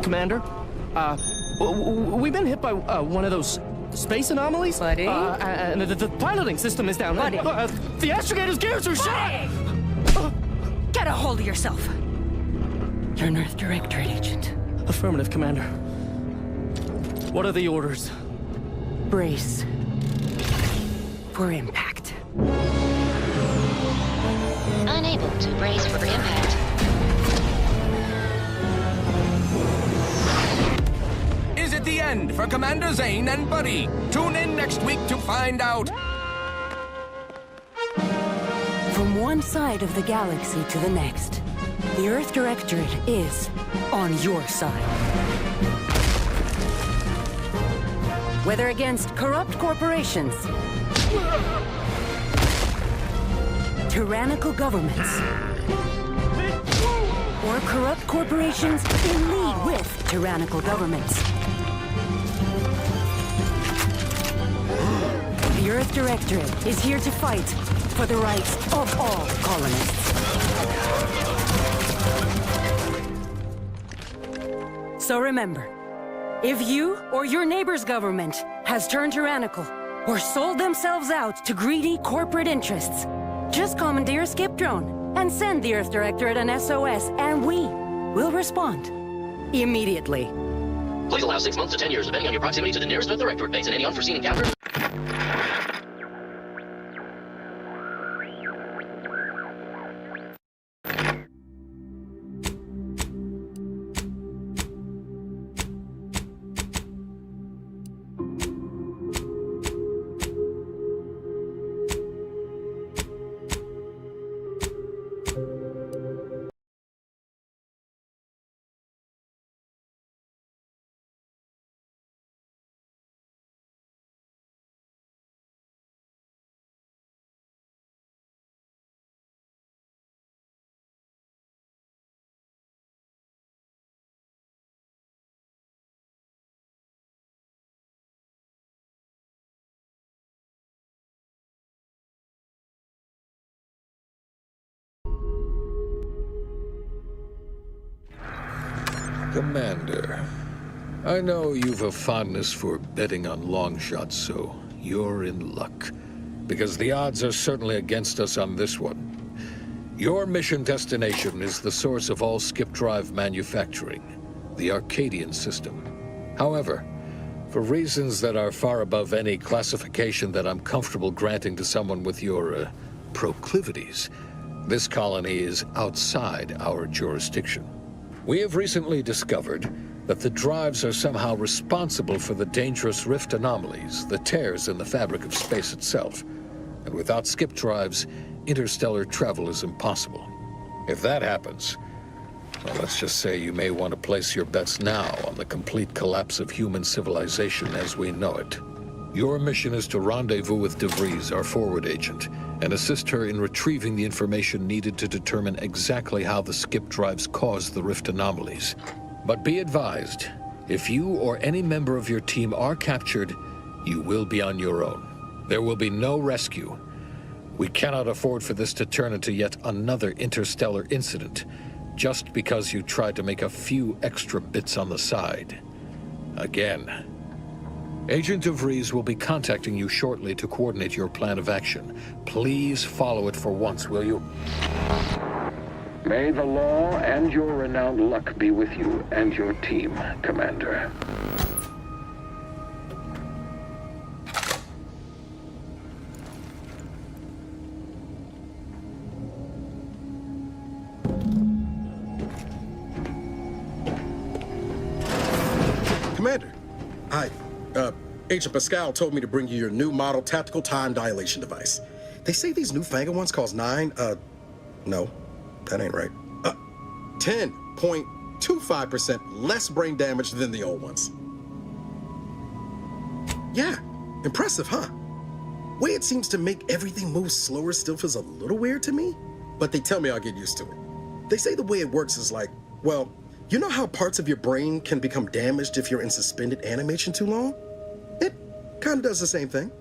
Commander, we've been hit by one of those space anomalies. Buddy? And the piloting system is down. Buddy? The astrogator's gears are shot! Get a hold of yourself. You're an Earth Directorate agent. Affirmative, Commander. What are the orders? Brace for impact. Unable to brace for impact. Is it the end for Commander Zane and Buddy? Tune in next week to find out. From one side of the galaxy to the next, the Earth Directorate is on your side. Whether against corrupt corporations, tyrannical governments, or corrupt corporations in league with tyrannical governments, the Earth Directorate is here to fight for the rights of all colonists. So remember, if you or your neighbor's government has turned tyrannical or sold themselves out to greedy corporate interests, just commandeer a skip drone and send the Earth Directorate an SOS, and we will respond immediately. Please allow 6 months to 10 years, depending on your proximity to the nearest Earth Directorate base and any unforeseen encounters. Commander, I know you've a fondness for betting on long shots, so you're in luck. Because the odds are certainly against us on this one. Your mission destination is the source of all skip drive manufacturing, the Arcadian system. However, for reasons that are far above any classification that I'm comfortable granting to someone with your, proclivities, this colony is outside our jurisdiction. We have recently discovered that the drives are somehow responsible for the dangerous rift anomalies, the tears in the fabric of space itself. And without skip drives, interstellar travel is impossible. If that happens, well, let's just say you may want to place your bets now on the complete collapse of human civilization as we know it. Your mission is to rendezvous with DeVries, our forward agent, and assist her in retrieving the information needed to determine exactly how the skip drives caused the rift anomalies. But be advised, if you or any member of your team are captured, you will be on your own. There will be no rescue. We cannot afford for this to turn into yet another interstellar incident, just because you tried to make a few extra bits on the side. Again. Agent DeVries will be contacting you shortly to coordinate your plan of action. Please follow it for once, will you? May the law and your renowned luck be with you and your team, Commander. Commander, hi. Agent Pascal told me to bring you your new model tactical time dilation device. They say these newfangled ones cause no, that ain't right. 10.25% less brain damage than the old ones. Yeah, impressive, huh? Way it seems to make everything move slower still feels a little weird to me, but they tell me I'll get used to it. They say the way it works is like, well, you know how parts of your brain can become damaged if you're in suspended animation too long? It kind of does the same thing.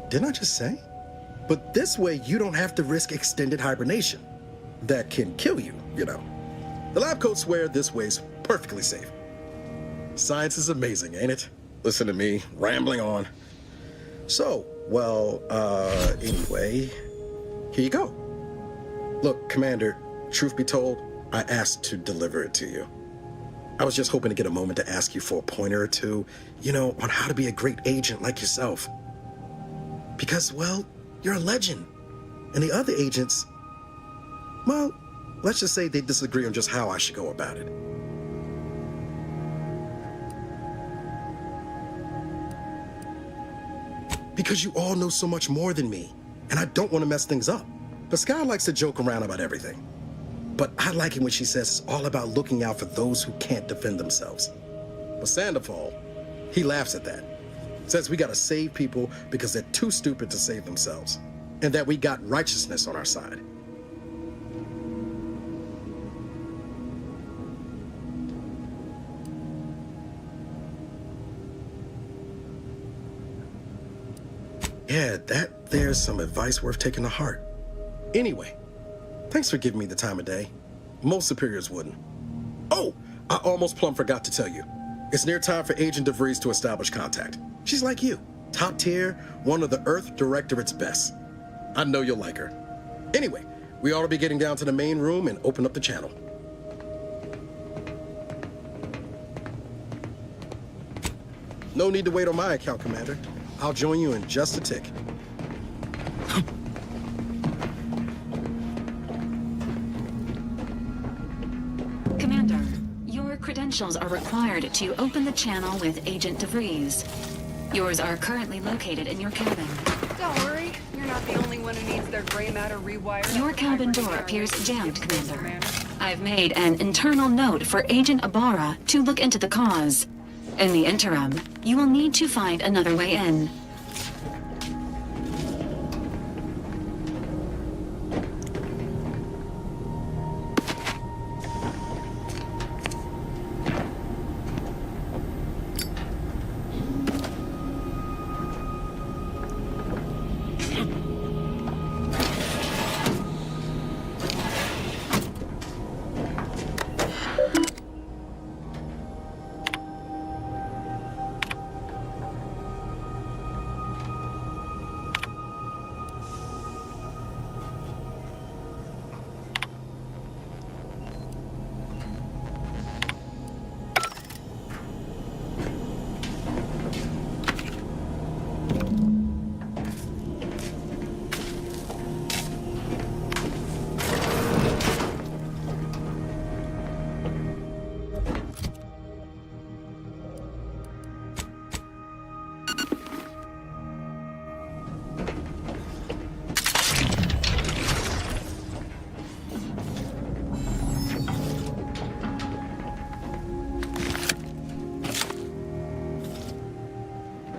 Didn't I just say? But this way, you don't have to risk extended hibernation. that can kill you, you know. The lab coats swear this way's perfectly safe. Science is amazing, ain't it? Listen to me, rambling on. So, well, anyway, here you go. Look, Commander, truth be told, I asked to deliver it to you. I was just hoping to get a moment to ask you for a pointer or two, you know, on how to be a great agent like yourself. Because, well, you're a legend. And the other agents, well, let's just say they disagree on just how I should go about it. Because you all know so much more than me, and I don't want to mess things up. But Sky likes to joke around about everything. But I like it when she says it's all about looking out for those who can't defend themselves. But Sandoval, he laughs at that. Says we gotta save people because they're too stupid to save themselves. And that we got righteousness on our side. Yeah, there's some advice worth taking to heart. Anyway, thanks for giving me the time of day. Most superiors wouldn't. Oh, I almost plumb forgot to tell you. It's near time for Agent DeVries to establish contact. She's like you, top tier, one of the Earth Directorate's best. I know you'll like her. Anyway, we ought to be getting down to the main room and open up the channel. No need to wait on my account, Commander. I'll join you in just a tick. Commander, your credentials are required to open the channel with Agent DeVries. Yours are currently located in your cabin. Don't worry, you're not the only one who needs their gray matter rewired. Your cabin door appears jammed, Commander. I've made an internal note for Agent Ibarra to look into the cause. In the interim, you will need to find another way in.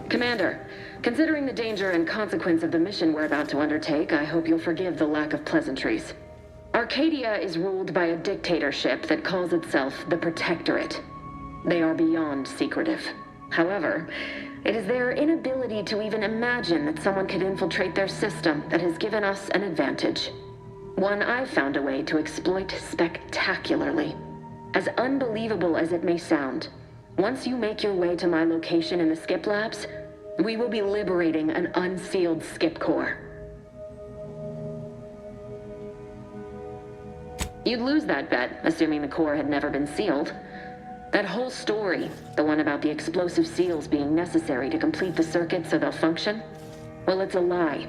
Commander, considering the danger and consequence of the mission we're about to undertake, I hope you'll forgive the lack of pleasantries. Arcadia is ruled by a dictatorship that calls itself the Protectorate. They are beyond secretive. However, it is their inability to even imagine that someone could infiltrate their system that has given us an advantage. One I've found a way to exploit spectacularly. As unbelievable as it may sound, once you make your way to my location in the Skip Labs, we will be liberating an unsealed Skip core. You'd lose that bet, assuming the core had never been sealed. That whole story, the one about the explosive seals being necessary to complete the circuit so they'll function, well, it's a lie.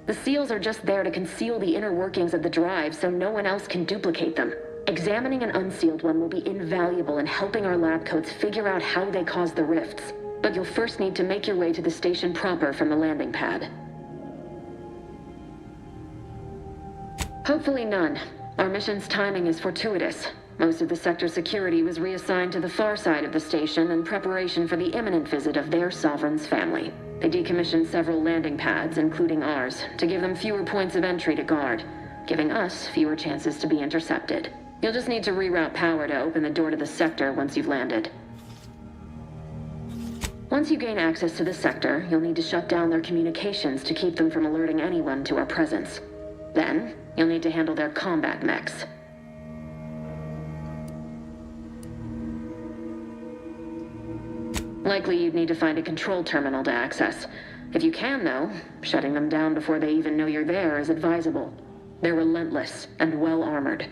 The seals are just there to conceal the inner workings of the drive so no one else can duplicate them. Examining an unsealed one will be invaluable in helping our lab coats figure out how they cause the rifts. But you'll first need to make your way to the station proper from the landing pad. Hopefully none. Our mission's timing is fortuitous. Most of the sector's security was reassigned to the far side of the station in preparation for the imminent visit of their sovereign's family. They decommissioned several landing pads, including ours, to give them fewer points of entry to guard, giving us fewer chances to be intercepted. You'll just need to reroute power to open the door to the sector once you've landed. Once you gain access to the sector, you'll need to shut down their communications to keep them from alerting anyone to our presence. Then, You'll need to handle their combat mechs. Likely you'd need to find a control terminal to access. If you can, though, shutting them down before they even know you're there is advisable. They're relentless and well-armored.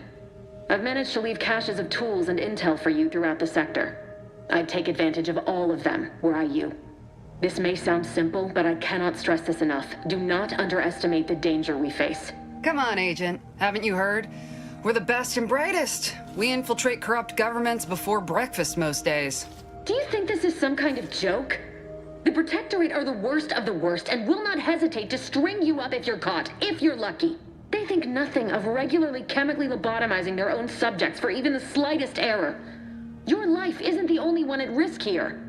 I've managed to leave caches of tools and intel for you throughout the sector. I'd take advantage of all of them, were I you. This may sound simple, but I cannot stress this enough. Do not underestimate the danger we face. Come on, Agent. Haven't you heard? We're the best and brightest. We infiltrate corrupt governments before breakfast most days. Do you think this is some kind of joke? The Protectorate are the worst of the worst and will not hesitate to string you up if you're caught, if you're lucky. They think nothing of regularly chemically lobotomizing their own subjects for even the slightest error. Your life isn't the only one at risk here.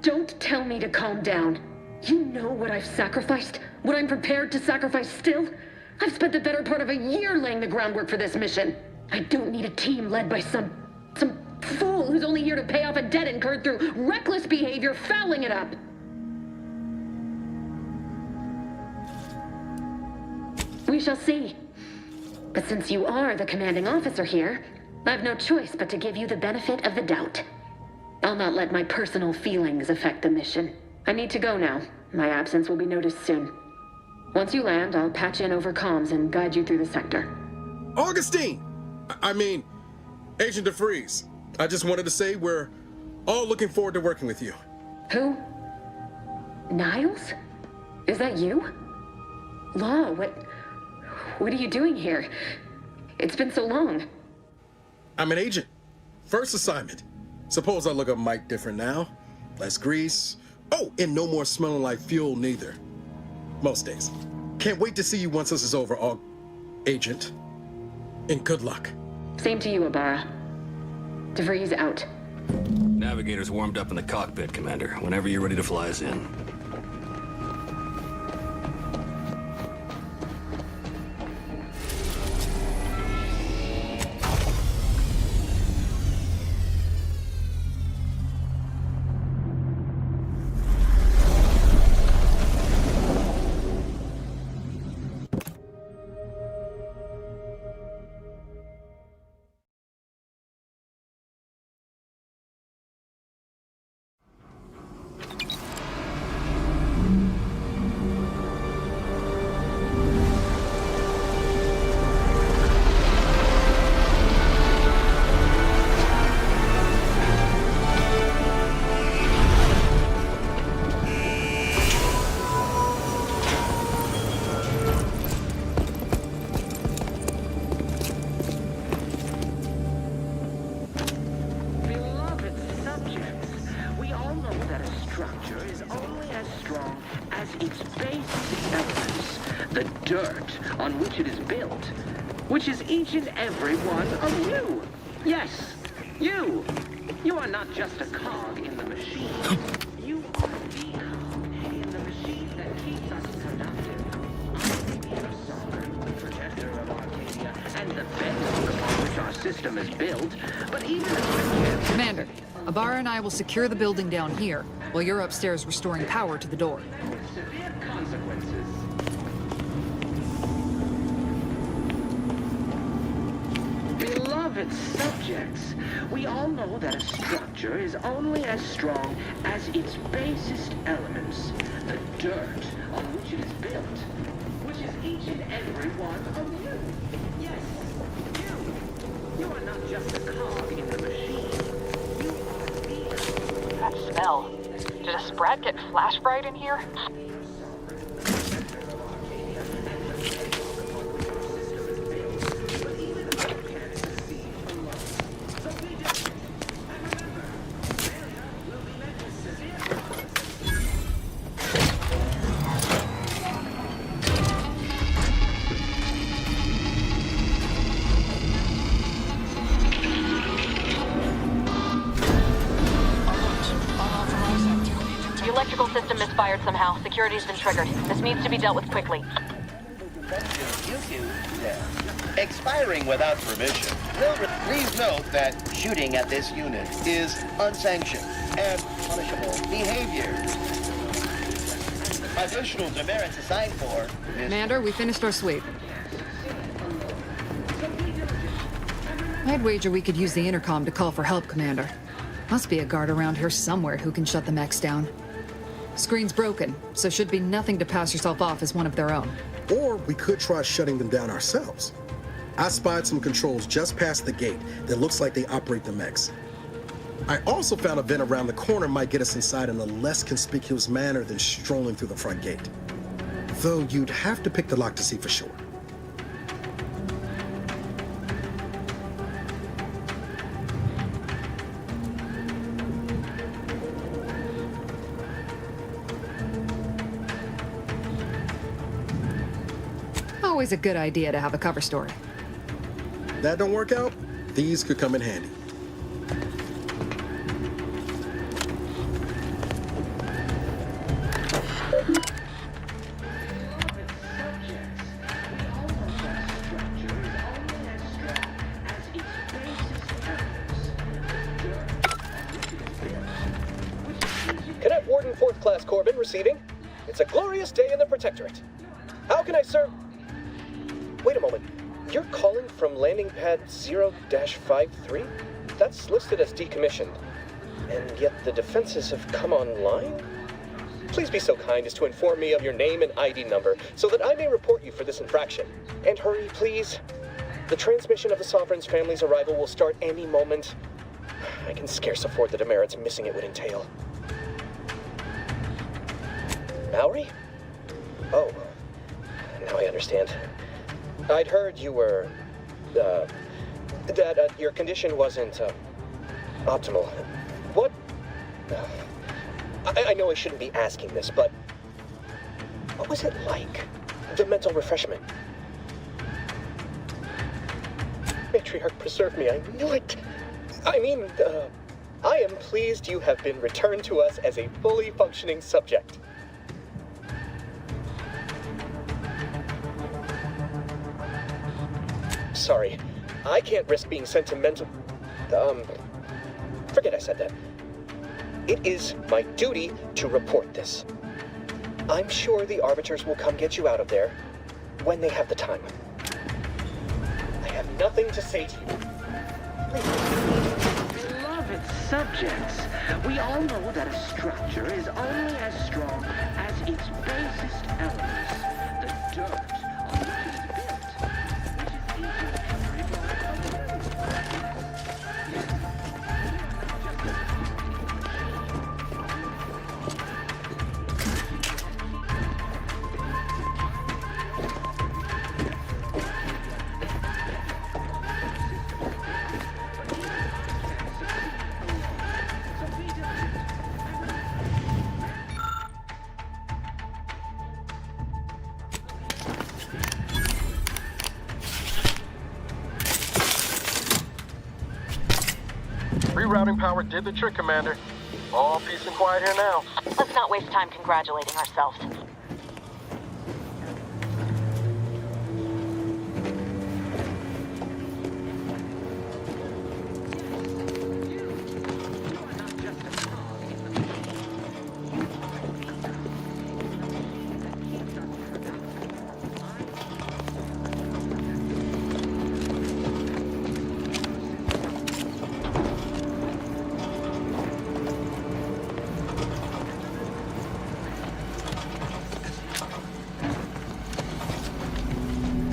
Don't tell me to calm down. You know what I've sacrificed? What I'm prepared to sacrifice still? I've spent the better part of a year laying the groundwork for this mission. I don't need a team led by some fool who's only here to pay off a debt incurred through reckless behavior, fouling it up. We shall see. But since you are the commanding officer here, I've no choice but to give you the benefit of the doubt. I'll not let my personal feelings affect the mission. I need to go now. My absence will be noticed soon. Once you land, I'll patch in over comms and guide you through the sector. Augustine! Agent DeFreeze. I just wanted to say we're all looking forward to working with you. Who? Niles? Is that you? Law, what are you doing here? It's been so long. I'm an agent. First assignment. Suppose I look a mite different now. Less grease. Oh, and no more smelling like fuel neither. Most days. Can't wait to see you once this is over, Agent. And good luck. Same to you, Ibarra. DeVries out. Navigator's warmed up in the cockpit, Commander. Whenever you're ready to fly us in. Which is each and every one of you. Yes, you. You are not just a cog in the machine. You are the cog in the machine that keeps us productive. I am Solomon, the protector of Arcadia, and the bedrock upon which our system is built. But even as Commander, Ibarra and I will secure the building down here, while you're upstairs restoring power to the door. Severe consequences. Beloved subjects, we all know that a structure is only as strong as its basest elements, the dirt on which it is built, which is each and every one of you. Yes, you. You are not just a cog in the machine. You are the... That smell. Did a Sprat get flash fried in here? Somehow, security's been triggered. This needs to be dealt with quickly. Expiring without permission. Please note that shooting at this unit is unsanctioned and punishable behavior. Additional demerits assigned for... Commander, we finished our sweep. I'd wager we could use the intercom to call for help, Commander. Must be a guard around here somewhere who can shut the mechs down. Screen's broken, so should be nothing to pass yourself off as one of their own. Or we could try shutting them down ourselves. I spied some controls just past the gate that looks like they operate the mechs. I also found a vent around the corner might get us inside in a less conspicuous manner than strolling through the front gate. Though you'd have to pick the lock to see for sure. Always a good idea to have a cover story. That don't work out, these could come in handy. Cadet Warden 4th Class Corbin receiving. It's a glorious day in the Protectorate. How can I serve? Wait a moment. You're calling from landing pad 0-53? That's listed as decommissioned. And yet the defenses have come online? Please be so kind as to inform me of your name and ID number so that I may report you for this infraction. And hurry, please. The transmission of the Sovereign's family's arrival will start any moment. I can scarce afford the demerits missing it would entail. Maori? Oh, now I understand. I'd heard you were, that your condition wasn't, optimal. What? I know I shouldn't be asking this, but what was it like? The mental refreshment? Matriarch preserve me, I knew it. I mean, I am pleased you have been returned to us as a fully functioning subject. Sorry, I can't risk being sentimental. Forget I said that. It is my duty to report this. I'm sure the Arbiters will come get you out of there when they have the time. I have nothing to say to you. Beloved subjects, we all know that a structure is only as strong as its basest elements, the dirt on which it is built. Rerouting power did the trick, Commander. All peace and quiet here now. Let's not waste time congratulating ourselves.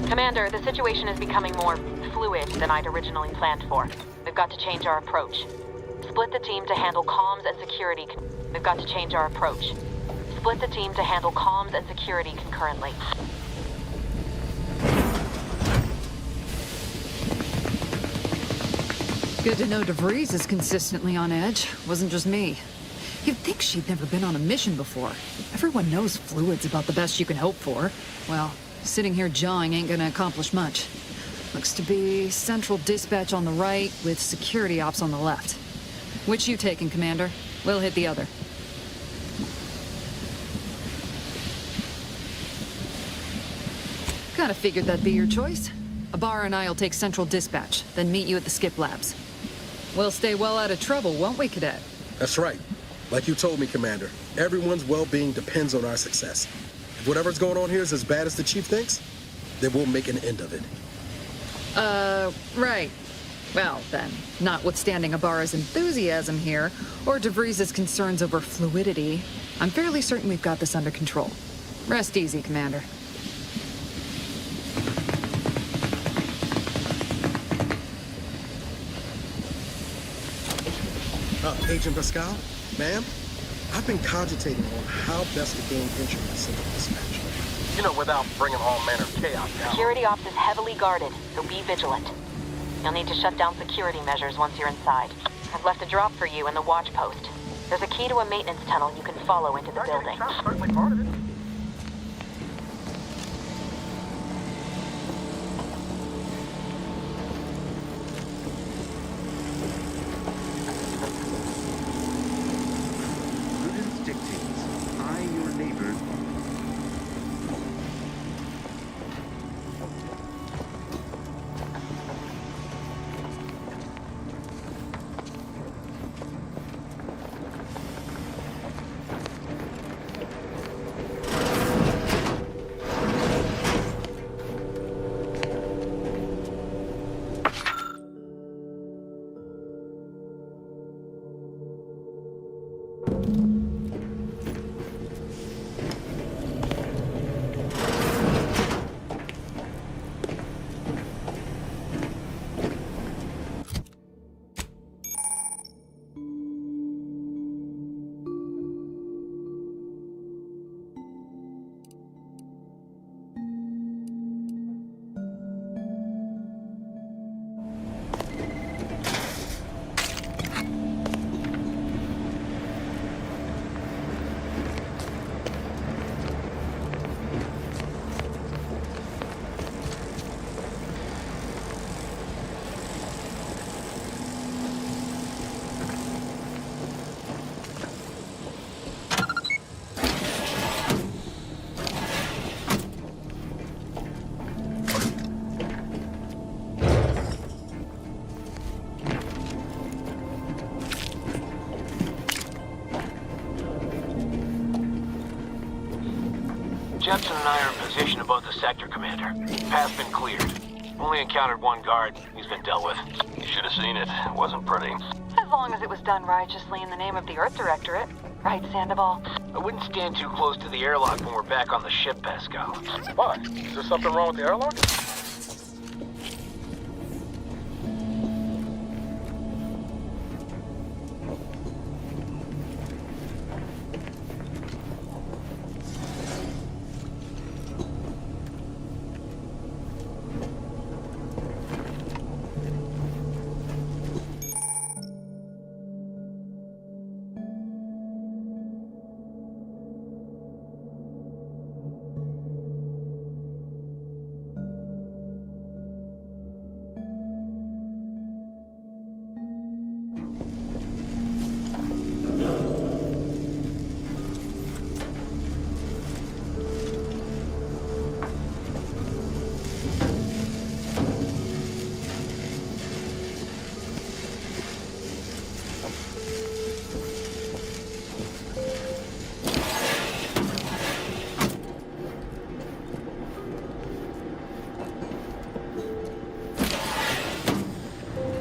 Commander, the situation is becoming more fluid than I'd originally planned for. We've got to change our approach. Split the team to handle comms and security. We've got to change our approach. Split the team to handle comms and security concurrently. Good to know DeVries is consistently on edge. Wasn't just me. You'd think she'd never been on a mission before. Everyone knows fluid's about the best you can hope for. Well, sitting here jawing ain't gonna accomplish much. Looks to be central dispatch on the right with security ops on the left. Which you taking, Commander? We'll hit the other. Kinda figured that'd be your choice. Ibarra and I'll take central dispatch, then meet you at the skip labs. We'll stay well out of trouble, won't we, Cadet? That's right. Like you told me, Commander, everyone's well-being depends on our success. If whatever's going on here is as bad as the chief thinks, then we'll make an end of it. Right. Well, then, notwithstanding Ibarra's enthusiasm here, or DeVries' concerns over fluidity, I'm fairly certain we've got this under control. Rest easy, Commander. Agent Pascal, ma'am, I've been cogitating on how best to gain entry into Central Dispatch. You know, without bringing all manner of chaos down. Security ops is heavily guarded, so be vigilant. You'll need to shut down security measures once you're inside. I've left a drop for you in the watch post. There's a key to a maintenance tunnel you can follow into the building. Certainly part of it. Prudence dictates. I, your neighbor. Jepson and I are in position above the sector, Commander. Path's been cleared. Only encountered one guard. He's been dealt with. You should have seen it. It wasn't pretty. As long as it was done righteously in the name of the Earth Directorate. Right, Sandoval? I wouldn't stand too close to the airlock when we're back on the ship, Pascal. Why? Is there something wrong with the airlock?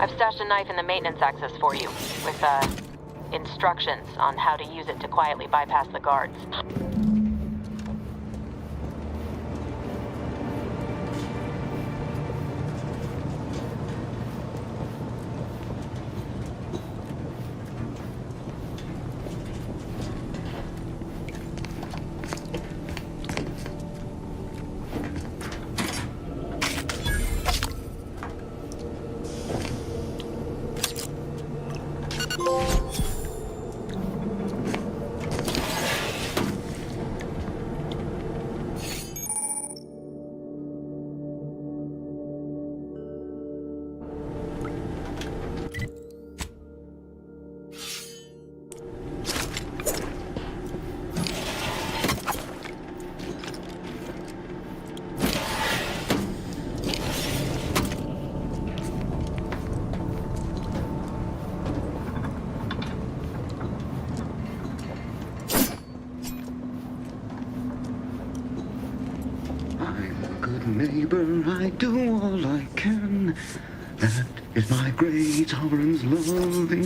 I've stashed a knife in the maintenance access for you, with, instructions on how to use it to quietly bypass the guards. I'm a good neighbor, I do all I can. That is my great Oran's loving.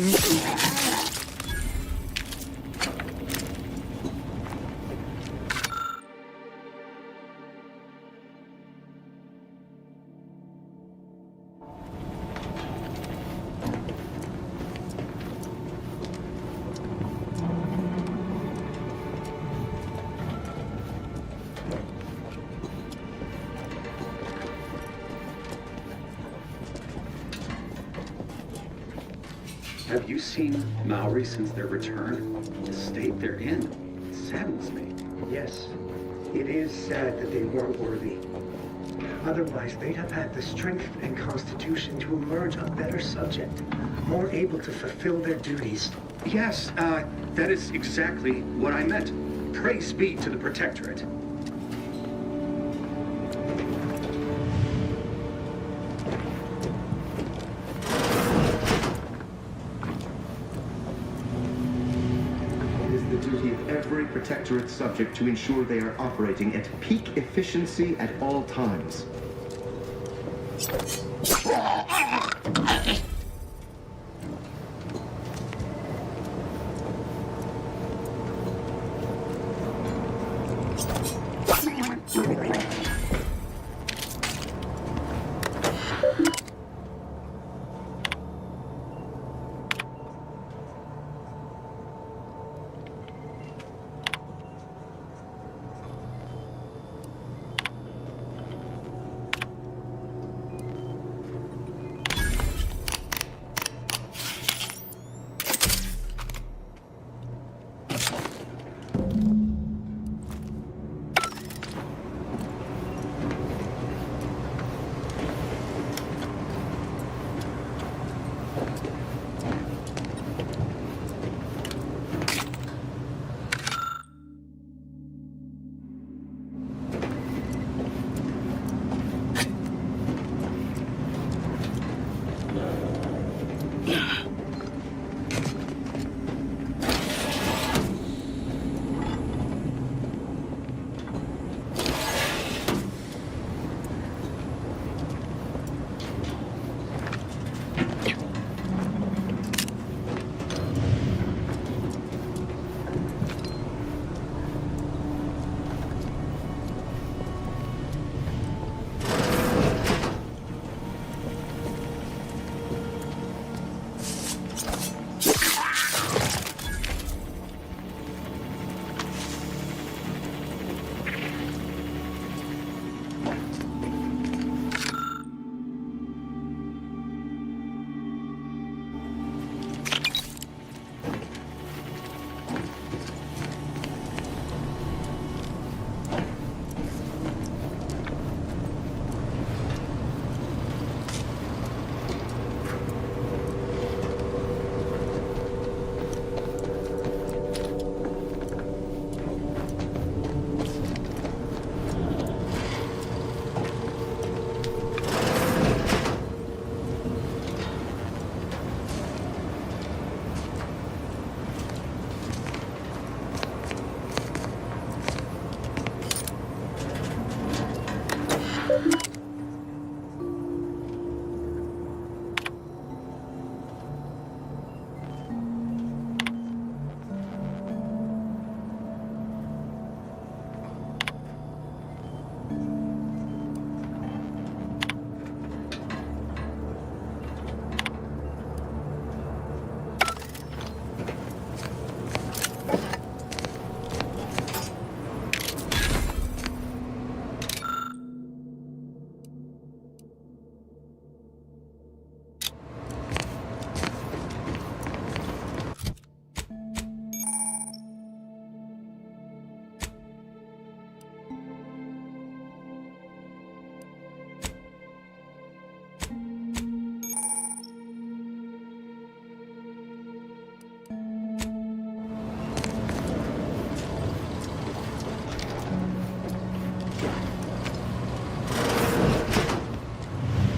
Have you seen Maori since their return? The state they're in saddens me. Yes, it is sad that they weren't worthy. Otherwise, they'd have had the strength and constitution to emerge a better subject, more able to fulfill their duties. Yes, that is exactly what I meant. Praise be to the Protectorate. Every Protectorate subject to ensure they are operating at peak efficiency at all times.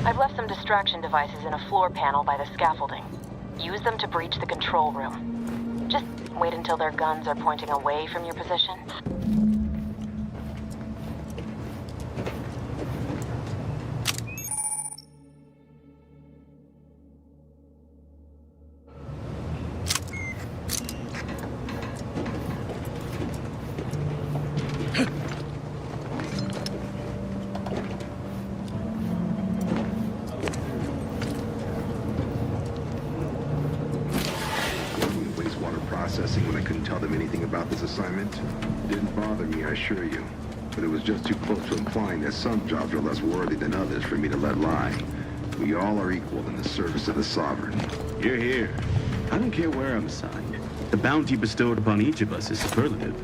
I've left some distraction devices in a floor panel by the scaffolding. Use them to breach the control room. Just wait until their guns are pointing away from your position. about this assignment. Didn't bother me, I assure you. But it was just too close to implying that some jobs are less worthy than others for me to let lie. We all are equal in the service of the Sovereign. Hear, hear. I don't care where I'm assigned. The bounty bestowed upon each of us is superlative.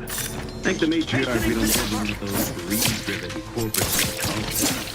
Thank the matriarch we don't live in one of those greed-driven corporate psychologies.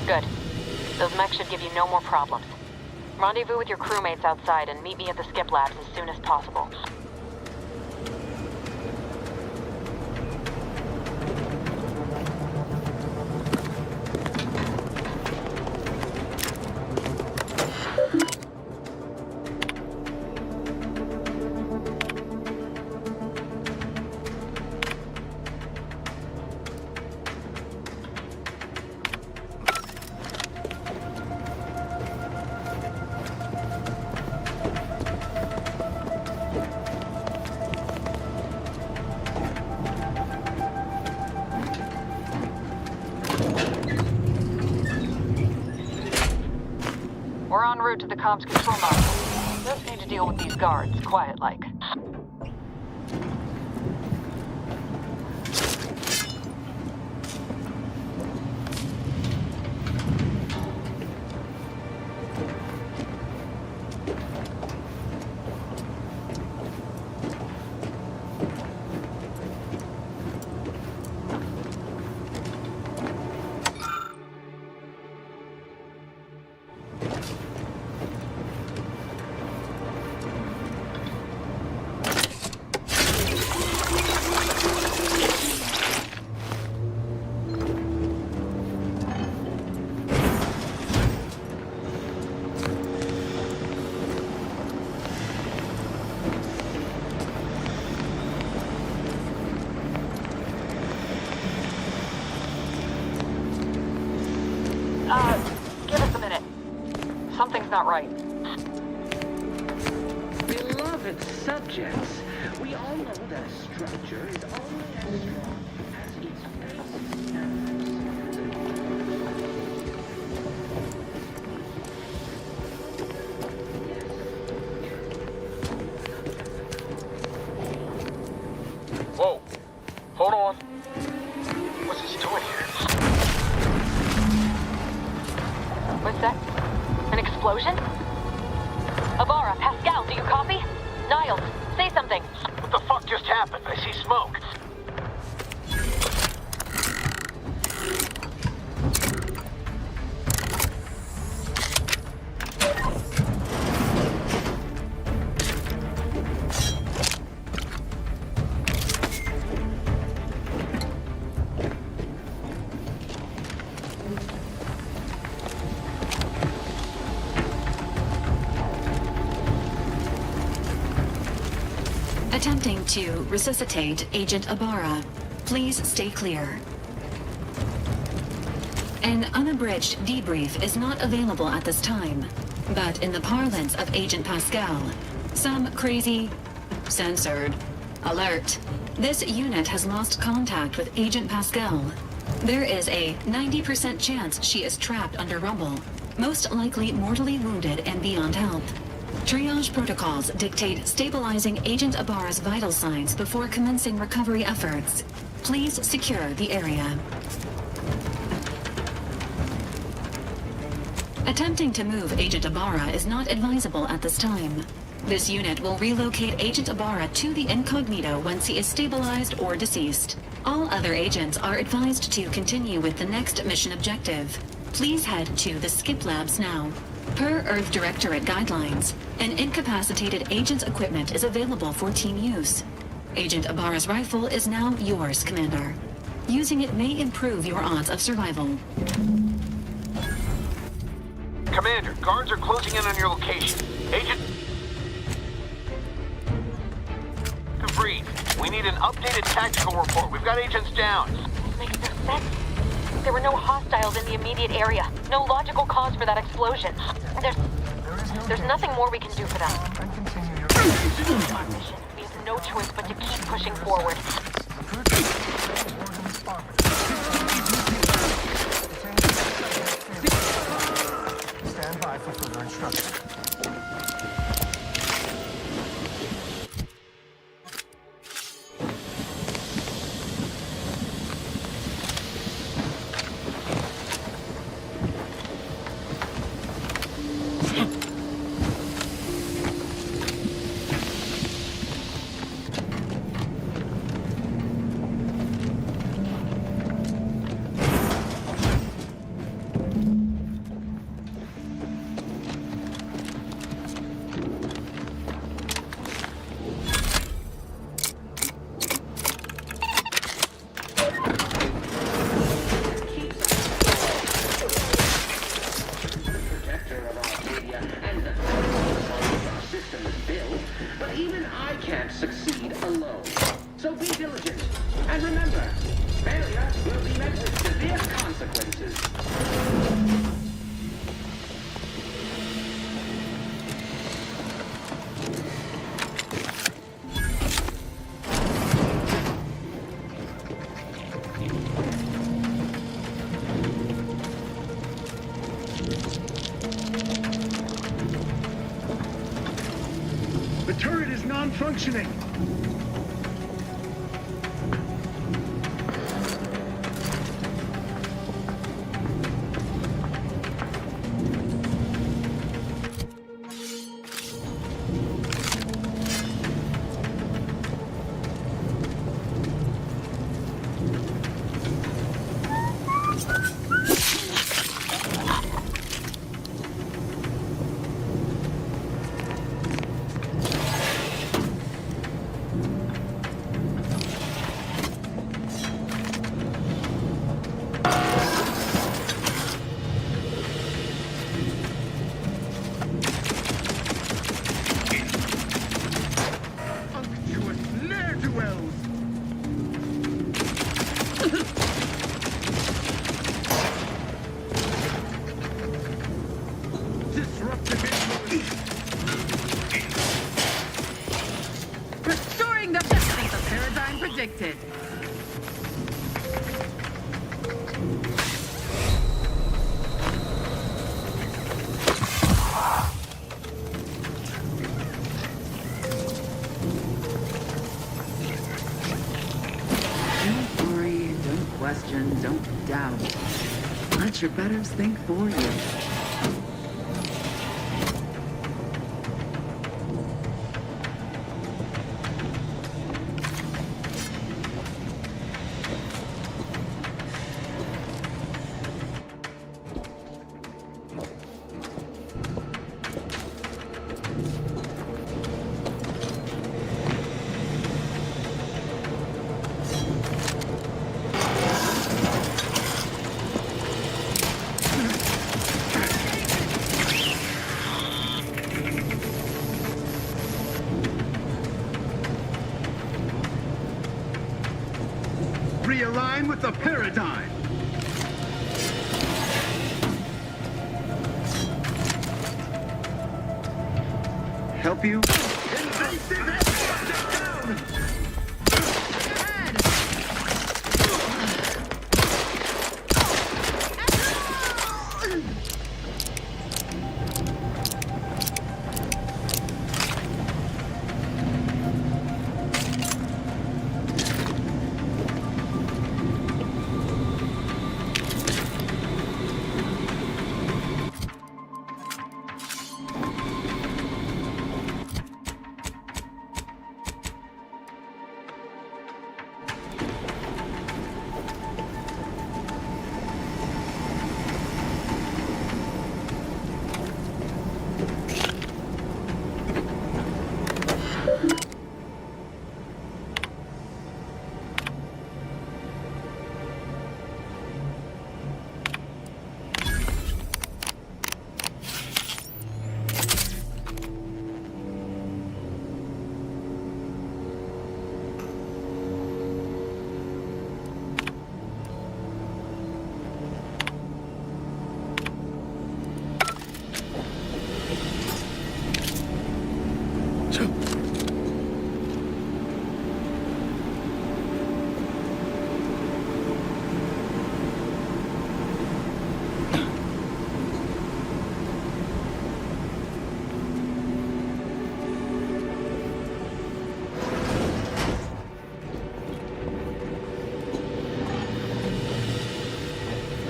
Good. Those mechs should give you no more problems. Rendezvous with your crewmates outside and meet me at the skip labs as soon as possible. We're en route to the comms control module. Just need to deal with these guards, quiet-like. Give us a minute. Something's not right. Beloved subjects, we all know that a structure is only as strong as its base and Whoa. Hold on. What's this doing here? What's that? An explosion? Avara, Pascal, do you copy? Niles, say something. What the fuck just happened? I see smoke. Attempting to resuscitate Agent Ibarra. Please stay clear. An unabridged debrief is not available at this time, but in the parlance of Agent Pascal, some crazy, censored, alert. This unit has lost contact with Agent Pascal. There is a 90% chance she is trapped under rubble, most likely mortally wounded and beyond help. Triage protocols dictate stabilizing Agent Ibarra's vital signs before commencing recovery efforts. Please secure the area. Attempting to move Agent Ibarra is not advisable at this time. This unit will relocate Agent Ibarra to the incognito once he is stabilized or deceased. All other agents are advised to continue with the next mission objective. Please head to the skip labs now. Per Earth Directorate guidelines, an incapacitated agent's equipment is available for team use. Agent Ibarra's rifle is now yours, Commander. Using it may improve your odds of survival. Commander, guards are closing in on your location. Agent... Breathe. We need an updated tactical report. We've got agents down. This makes no sense. There were no hostiles in the immediate area. No logical cause for that explosion. There's nothing more we can do for them. We have no choice but to keep pushing forward. Stand by for further instructions. The turret is non-functioning. Restoring the balance of paradigm predicted. Don't worry, don't question, don't doubt. Let your betters think for you. Realign with the paradigm. Help you?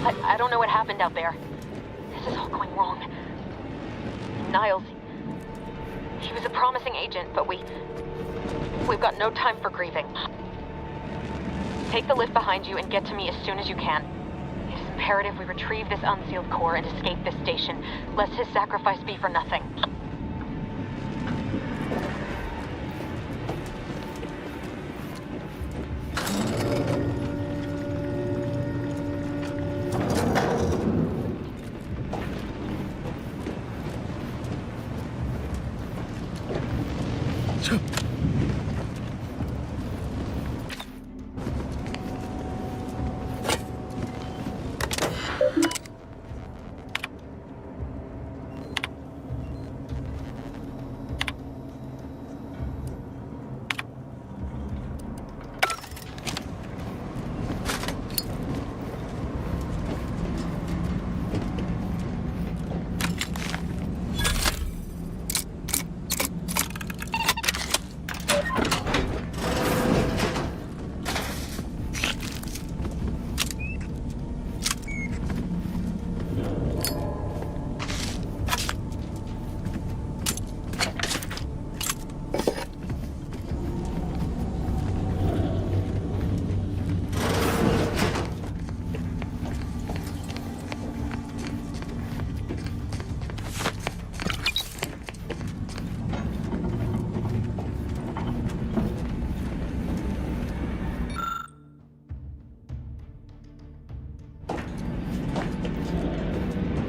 I don't know what happened out there. This is all going wrong. Niles, he was a promising agent, but we've got no time for grieving. Take the lift behind you and get to me as soon as you can. It is imperative we retrieve this unsealed core and escape this station, lest his sacrifice be for nothing.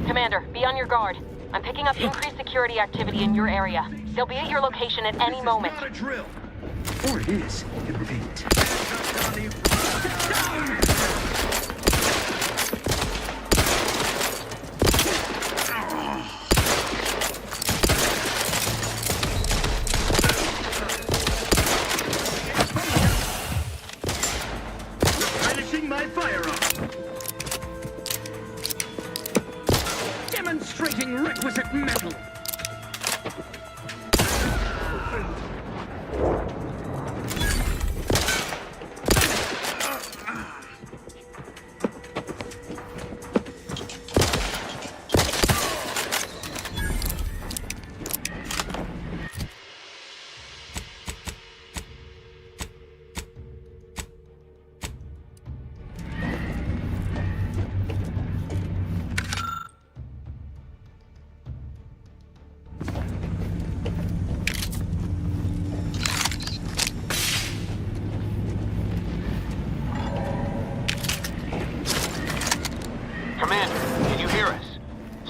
Commander, be on your guard. I'm picking up increased security activity in your area. They'll be at your location at any moment. Not a drill. Or it is. It repeats. Replenishing my firearm. Demonstrating requisite metal.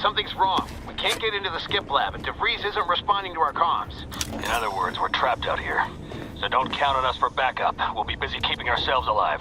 Something's wrong. We can't get into the skip lab, and DeVries isn't responding to our comms. In other words, we're trapped out here. So don't count on us for backup. We'll be busy keeping ourselves alive.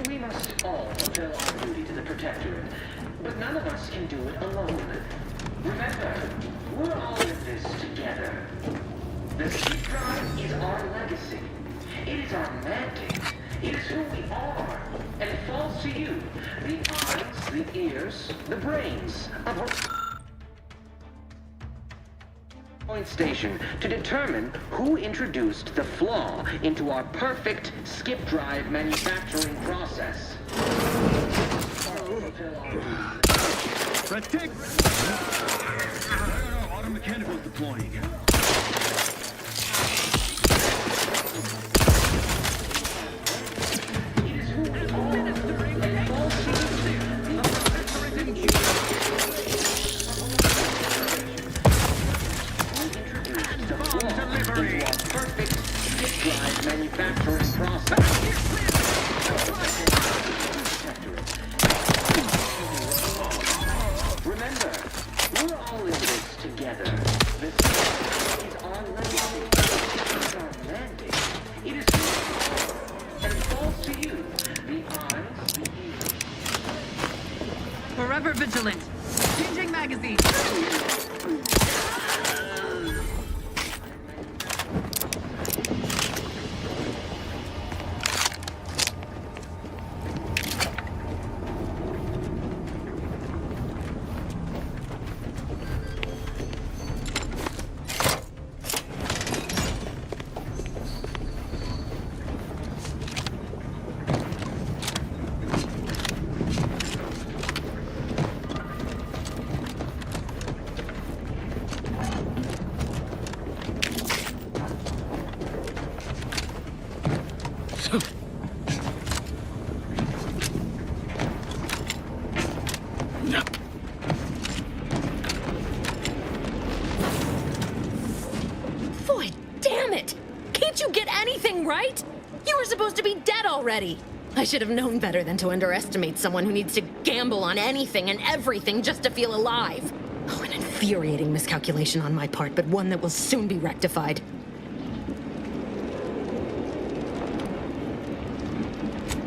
We must all fulfill our duty to the Protectorate, but none of us can do it alone. Remember, we're all in this together. The Skip Drive is our legacy. It is our mandate. It is who we are. And it falls to you, the eyes, the ears, the brains of our point station to determine who introduced the flaw into our perfect skip drive manufacturing process. Protect! Auto mechanicals deploying. centralized manufacturing process. Remember, we're all in this together. This is our legacy. It's our mandate. It is and it falls to you, the eyes, the ears. Forever vigilant. Changing magazine. Boy, damn it! Can't you get anything right? You were supposed to be dead already. I should have known better than to underestimate someone who needs to gamble on anything and everything just to feel alive. Oh, an infuriating miscalculation on my part, but one that will soon be rectified.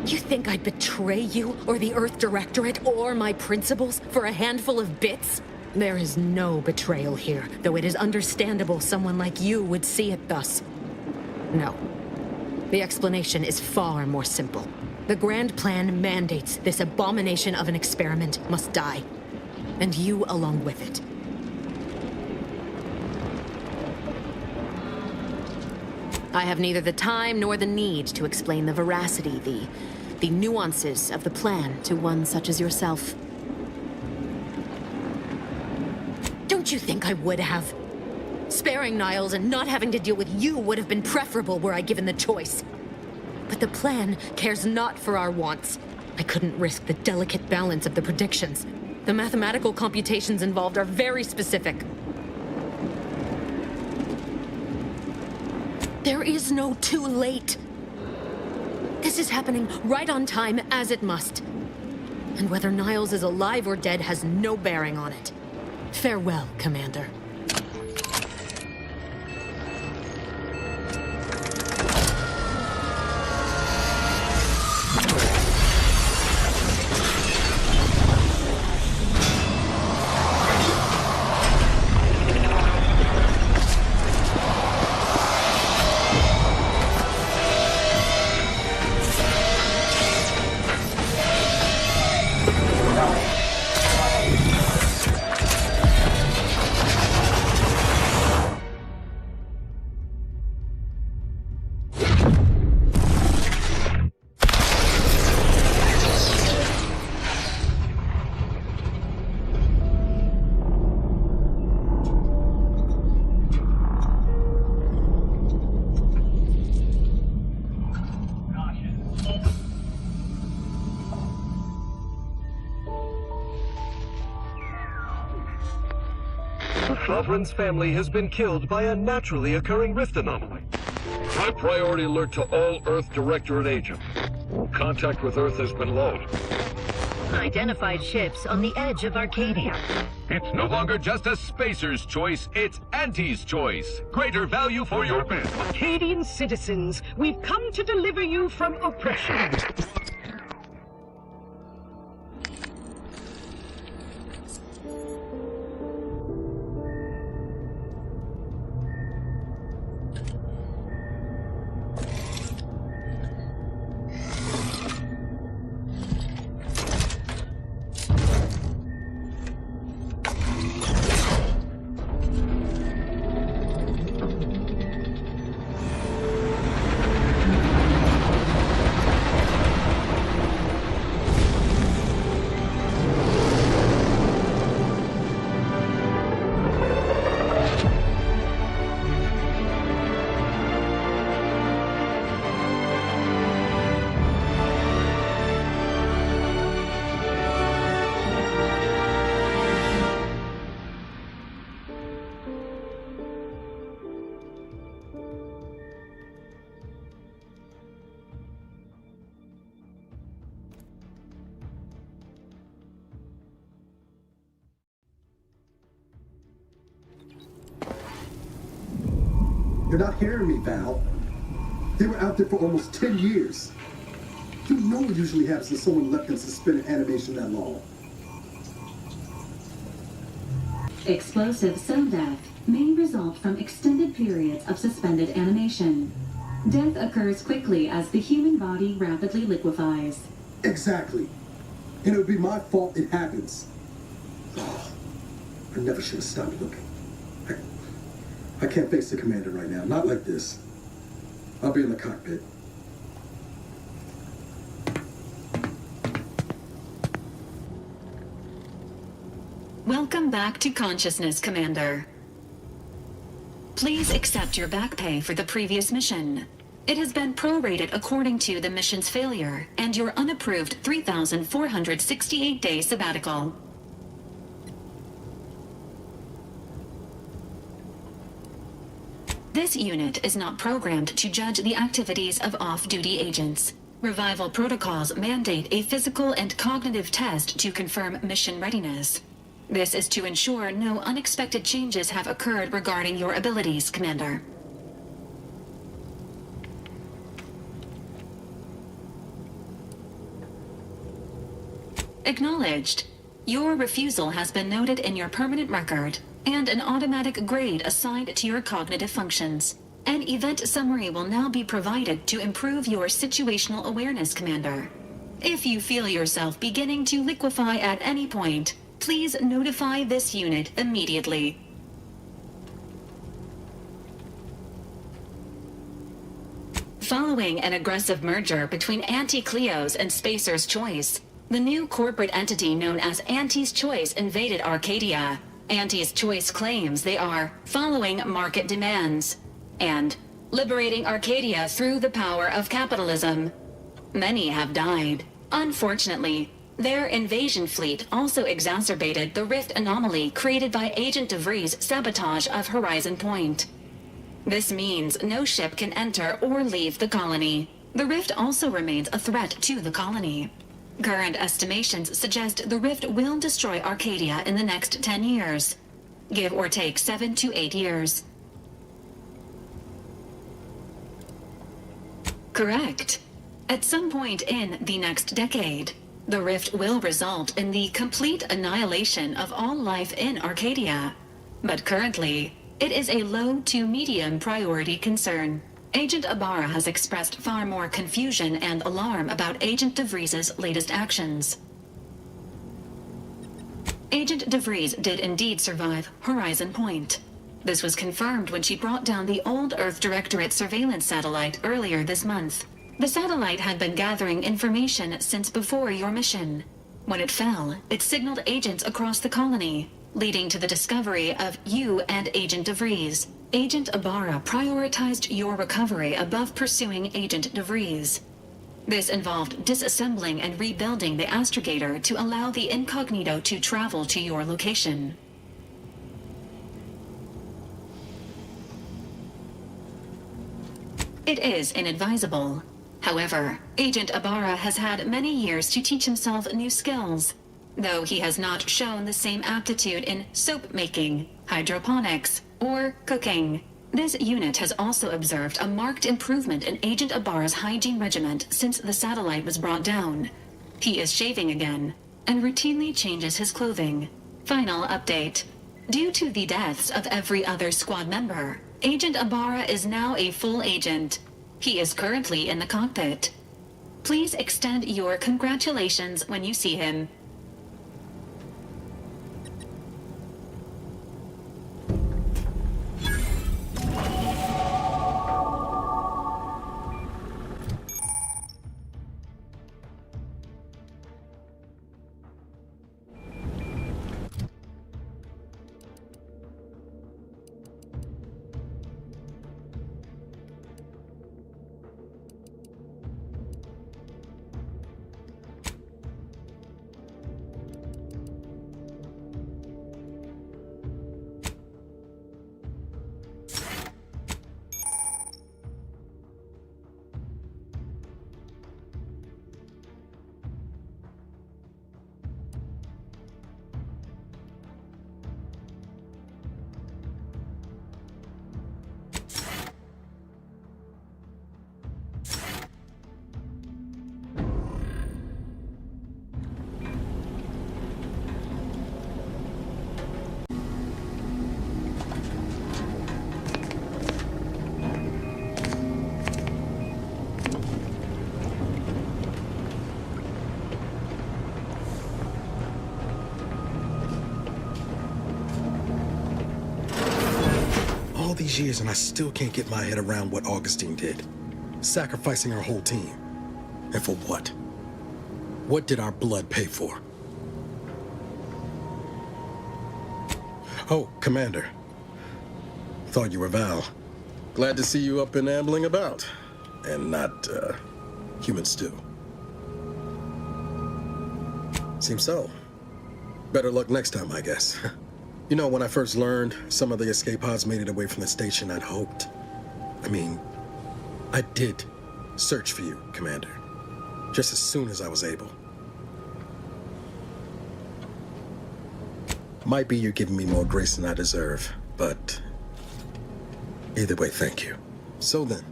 You think I'd betray you, or the Earth Directorate, or my principals for a handful of bits? There is no betrayal here, though it is understandable someone like you would see it thus. No. The explanation is far more simple. The Grand Plan mandates this abomination of an experiment must die. And you along with it. I have neither the time nor the need to explain the veracity, the nuances of the plan to one such as yourself. Don't you think I would have? Sparing Niles and not having to deal with you would have been preferable were I given the choice. But the plan cares not for our wants. I couldn't risk the delicate balance of the predictions. The mathematical computations involved are very specific. There is no too late. This is happening right on time, as it must. And whether Niles is alive or dead has no bearing on it. Farewell, Commander. Sovereign's family has been killed by a naturally occurring rift anomaly. High priority alert to all Earth Directorate agents. Contact with Earth has been low. Identified ships on the edge of Arcadia. It's no longer just a spacer's choice, it's Auntie's choice. Greater value for your bid. Arcadian citizens, we've come to deliver you from oppression. You're not hearing me, Val. They were out there for almost 10 years. You know what usually happens when someone left in suspended animation that long. Explosive cell death may result from extended periods of suspended animation. Death occurs quickly as the human body rapidly liquefies. Exactly. And it would be my fault it happens. Oh, I never should have stopped looking. I can't face the commander right now. Not like this. I'll be in the cockpit. Welcome back to consciousness, Commander. Please accept your back pay for the previous mission. It has been prorated according to the mission's failure and your unapproved 3,468-day sabbatical. This unit is not programmed to judge the activities of off-duty agents. Revival protocols mandate a physical and cognitive test to confirm mission readiness. This is to ensure no unexpected changes have occurred regarding your abilities, Commander. Acknowledged. Your refusal has been noted in your permanent record, and an automatic grade assigned to your cognitive functions. An event summary will now be provided to improve your situational awareness, Commander. If you feel yourself beginning to liquefy at any point, please notify this unit immediately. Following an aggressive merger between Anti-Cleo's and Spacer's Choice, the new corporate entity known as Anti's Choice invaded Arcadia. Anti's Choice claims they are following market demands and liberating Arcadia through the power of capitalism. Many have died. Unfortunately, their invasion fleet also exacerbated the rift anomaly created by Agent DeVries' sabotage of Horizon Point. This means no ship can enter or leave the colony. The rift also remains a threat to the colony. Current estimations suggest the rift will destroy Arcadia in the next 10 years. Give or take 7 to 8 years. Correct. At some point in the next decade, the rift will result in the complete annihilation of all life in Arcadia. But currently, it is a low to medium priority concern. Agent Ibarra has expressed far more confusion and alarm about Agent DeVries' latest actions. Agent DeVries did indeed survive Horizon Point. This was confirmed when she brought down the old Earth Directorate surveillance satellite earlier this month. The satellite had been gathering information since before your mission. When it fell, it signaled agents across the colony, leading to the discovery of you and Agent DeVries. Agent Ibarra prioritized your recovery above pursuing Agent DeVries. This involved disassembling and rebuilding the astrogator to allow the incognito to travel to your location. It is inadvisable. However, Agent Ibarra has had many years to teach himself new skills, though he has not shown the same aptitude in soap making, hydroponics, or cooking. This unit has also observed a marked improvement in Agent Ibarra's hygiene regimen since the satellite was brought down. He is shaving again, and routinely changes his clothing. Final update. Due to the deaths of every other squad member, Agent Ibarra is now a full agent. He is currently in the cockpit. Please extend your congratulations when you see him. these years and I still can't get my head around what Augustine did. Sacrificing her whole team. And for what? What did our blood pay for? Oh, Commander. Thought you were Val. Glad to see you up and ambling about. And not, human stew. Seems so. Better luck next time, I guess. You know, when I first learned some of the escape pods made it away from the station, I'd hoped. I did search for you, Commander. Just as soon as I was able. Might be you're giving me more grace than I deserve, but either way, thank you. So then,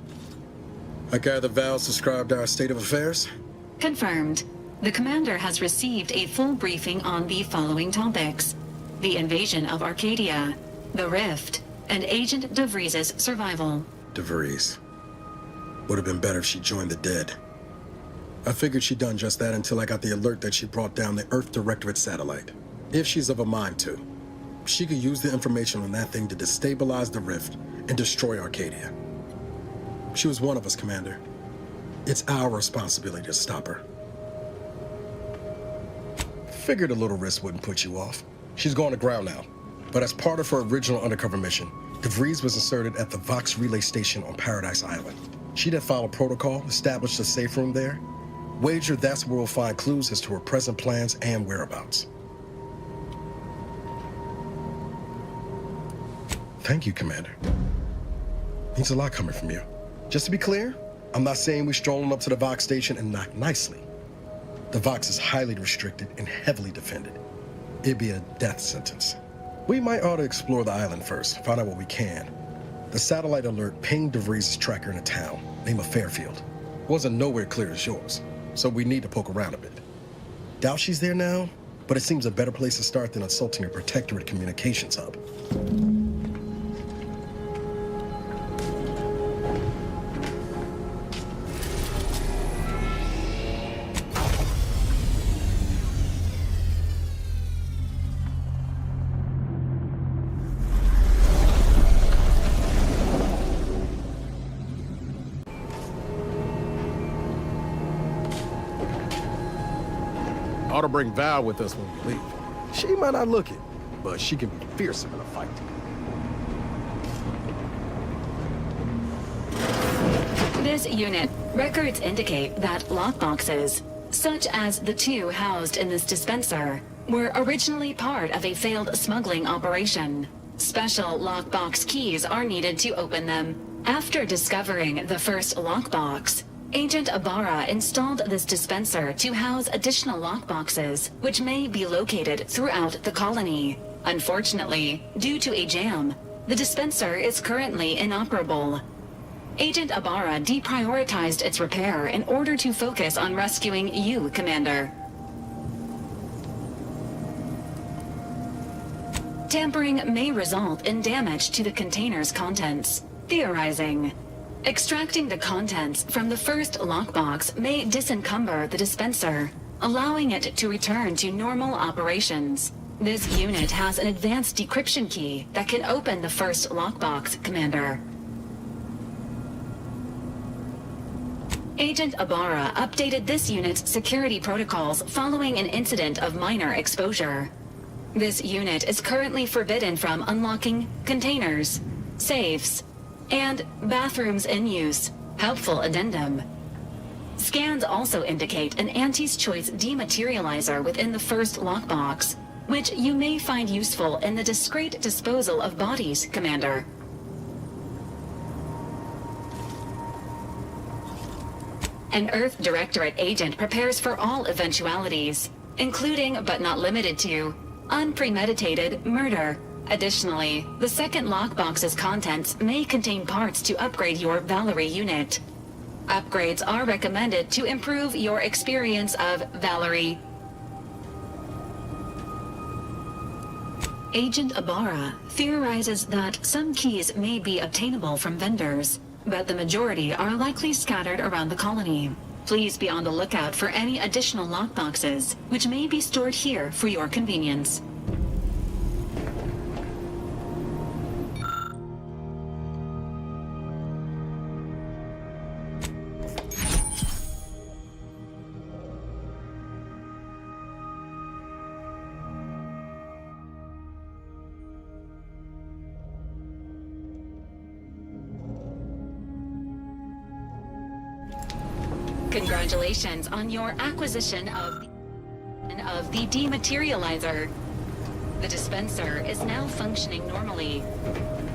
I gather Val subscribed to our state of affairs? Confirmed. The commander has received a full briefing on the following topics: the invasion of Arcadia, the Rift, and Agent DeVries' survival. DeVries. Would have been better if she joined the dead. I figured she'd done just that until I got the alert that she brought down the Earth Directorate satellite. If she's of a mind to, she could use the information on that thing to destabilize the Rift and destroy Arcadia. She was one of us, Commander. It's our responsibility to stop her. Figured a little risk wouldn't put you off. She's going to ground now. But as part of her original undercover mission, DeVries was inserted at the Vox Relay Station on Paradise Island. She'd have followed protocol, established a safe room there. Wager that's where we'll find clues as to her present plans and whereabouts. Thank you, Commander. Means a lot coming from you. Just to be clear, I'm not saying we're strolling up to the Vox station and knock nicely. The Vox is highly restricted and heavily defended. It'd be a death sentence. We might ought to explore the island first, find out what we can. The satellite alert pinged DeVries' tracker in a town, named Fairfield. Wasn't nowhere clear as yours, so we need to poke around a bit. Doubt she's there now, but it seems a better place to start than assaulting a protectorate communications hub. Ought to bring Val with us when we leave. She might not look it, but she can be fearsome in a fight. This unit, records indicate that lockboxes, such as the two housed in this dispenser, were originally part of a failed smuggling operation. Special lockbox keys are needed to open them. After discovering the first lockbox, Agent Ibarra installed this dispenser to house additional lockboxes, which may be located throughout the colony. Unfortunately, due to a jam, the dispenser is currently inoperable. Agent Ibarra deprioritized its repair in order to focus on rescuing you, Commander. Tampering may result in damage to the container's contents. Theorizing. Extracting the contents from the first lockbox may disencumber the dispenser, allowing it to return to normal operations. This unit has an advanced decryption key that can open the first lockbox, Commander. Agent Ibarra updated this unit's security protocols following an incident of minor exposure. This unit is currently forbidden from unlocking containers, safes, and bathrooms in use. Helpful addendum. Scans also indicate an Auntie's Choice dematerializer within the first lockbox, which you may find useful in the discreet disposal of bodies, Commander. An Earth Directorate agent prepares for all eventualities, including but not limited to unpremeditated murder. Additionally, the second lockbox's contents may contain parts to upgrade your Valerie unit. Upgrades are recommended to improve your experience of Valerie. Agent Ibarra theorizes that some keys may be obtainable from vendors, but the majority are likely scattered around the colony. Please be on the lookout for any additional lockboxes, which may be stored here for your convenience. Congratulations on your acquisition of the dematerializer. The dispenser is now functioning normally.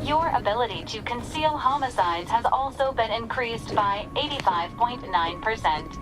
Your ability to conceal homicides has also been increased by 85.9%.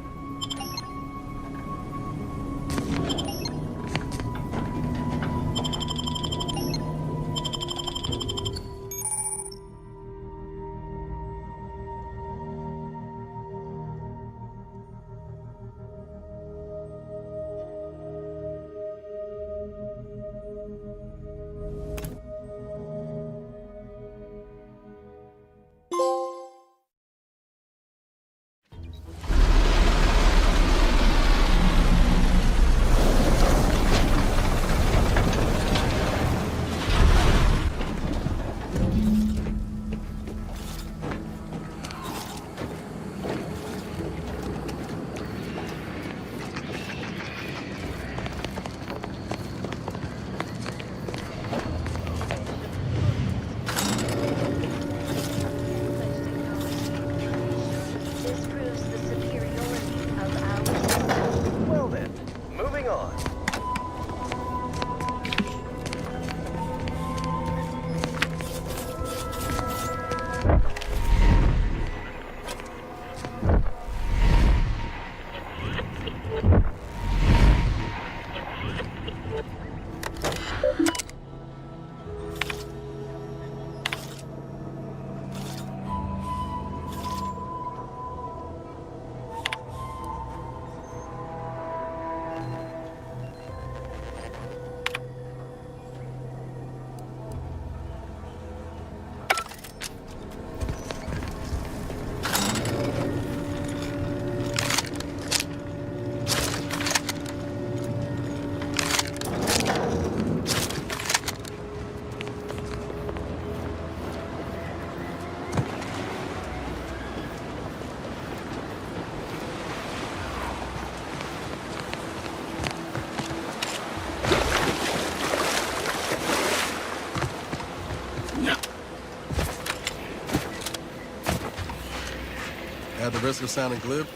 At the risk of sounding glib,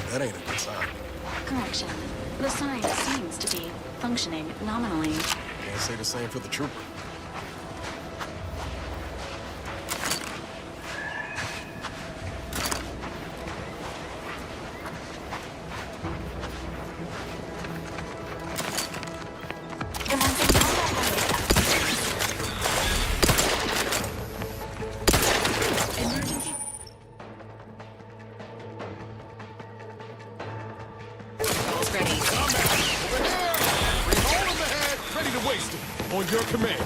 that ain't a good sign. Correction. The sign seems to be functioning nominally. Can't say the same for the trooper. On your command.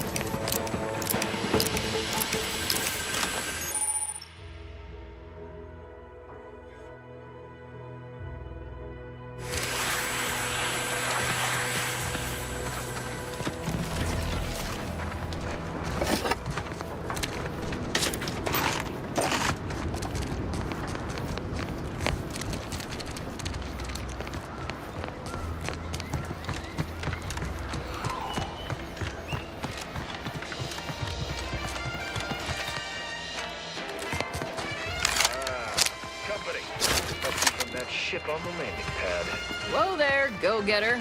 On the landing pad. Whoa there, go-getter.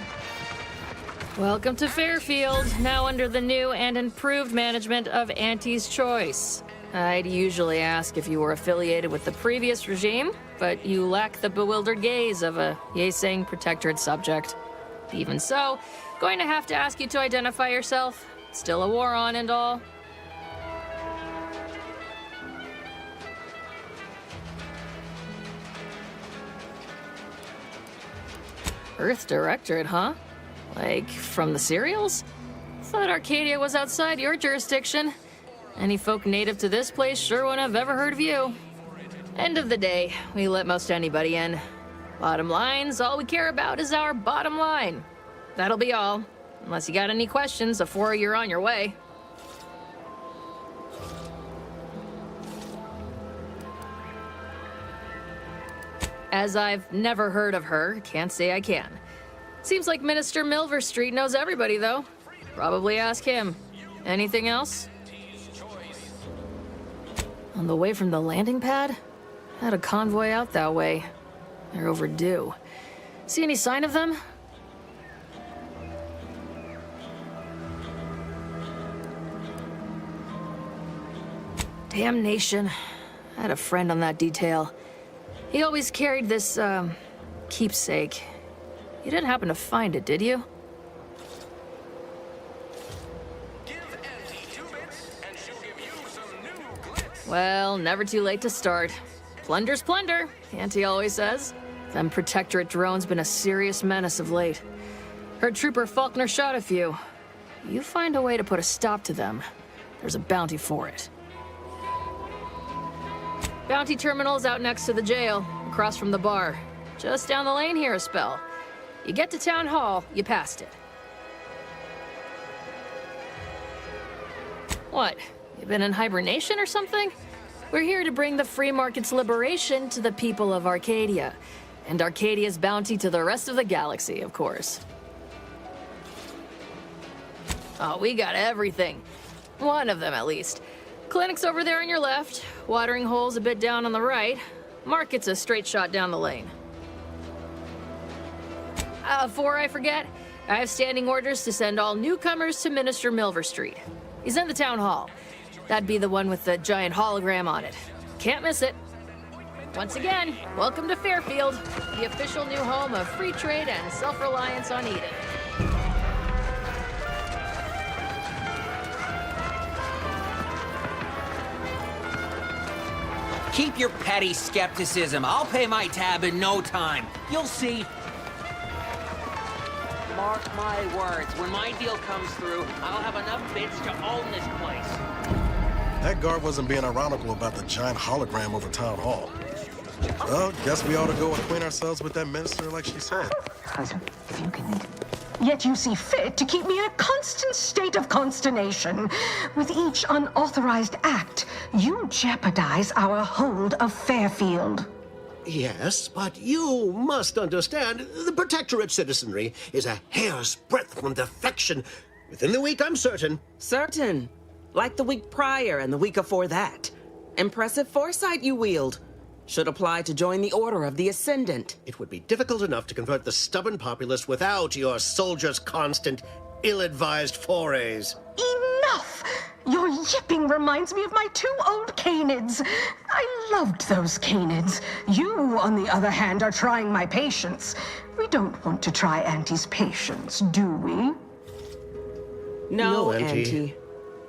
Welcome to Fairfield, now under the new and improved management of Auntie's Choice. I'd usually ask if you were affiliated with the previous regime, but you lack the bewildered gaze of a yay-saying protectorate subject. Even so, going to have to ask you to identify yourself. Still a war on and all. Earth Directorate, huh? Like, from the serials? Thought Arcadia was outside your jurisdiction. Any folk native to this place sure wouldn't have ever heard of you. End of the day, we let most anybody in. Bottom line's all we care about is our bottom line. That'll be all. Unless you got any questions before you're on your way. As I've never heard of her, can't say I can. Seems like Minister Milver Street knows everybody, though. Probably ask him. Anything else? On the way from the landing pad? Had a convoy out that way. They're overdue. See any sign of them? Damnation. I had a friend on that detail. He always carried this, keepsake. You didn't happen to find it, did you? Well, never too late to start. Plunder's plunder, Auntie always says. Them Protectorate drones been a serious menace of late. Heard Trooper Faulkner shot a few. You find a way to put a stop to them, there's a bounty for it. Bounty terminal's out next to the jail, across from the bar. Just down the lane here a spell. You get to Town Hall, you passed it. What? You been in hibernation or something? We're here to bring the free market's liberation to the people of Arcadia. And Arcadia's bounty to the rest of the galaxy, of course. Oh, we got everything. One of them, at least. Clinic's over there on your left. Watering hole's a bit down on the right. Market's a straight shot down the lane. Before I forget, I have standing orders to send all newcomers to Minister Milver Street. He's in the town hall. That'd be the one with the giant hologram on it. Can't miss it. Once again, welcome to Fairfield, the official new home of free trade and self-reliance on Eden. Keep your petty skepticism. I'll pay my tab in no time. You'll see. Mark my words, when my deal comes through, I'll have enough bits to own this place. That guard wasn't being ironical about the giant hologram over Town Hall. Well, guess we ought to go acquaint ourselves with that minister like she said. Yet you see fit to keep me in a constant state of consternation. With each unauthorized act, you jeopardize our hold of Fairfield. Yes, but you must understand, the Protectorate citizenry is a hair's breadth from defection. Within the week, I'm certain. Certain? Like the week prior and the week before that. Impressive foresight you wield. Should apply to join the Order of the Ascendant. It would be difficult enough to convert the stubborn populace without your soldiers' constant, ill-advised forays. Enough! Your yipping reminds me of my 2 old canids. I loved those canids. You, on the other hand, are trying my patience. We don't want to try Auntie's patience, do we? No, Auntie.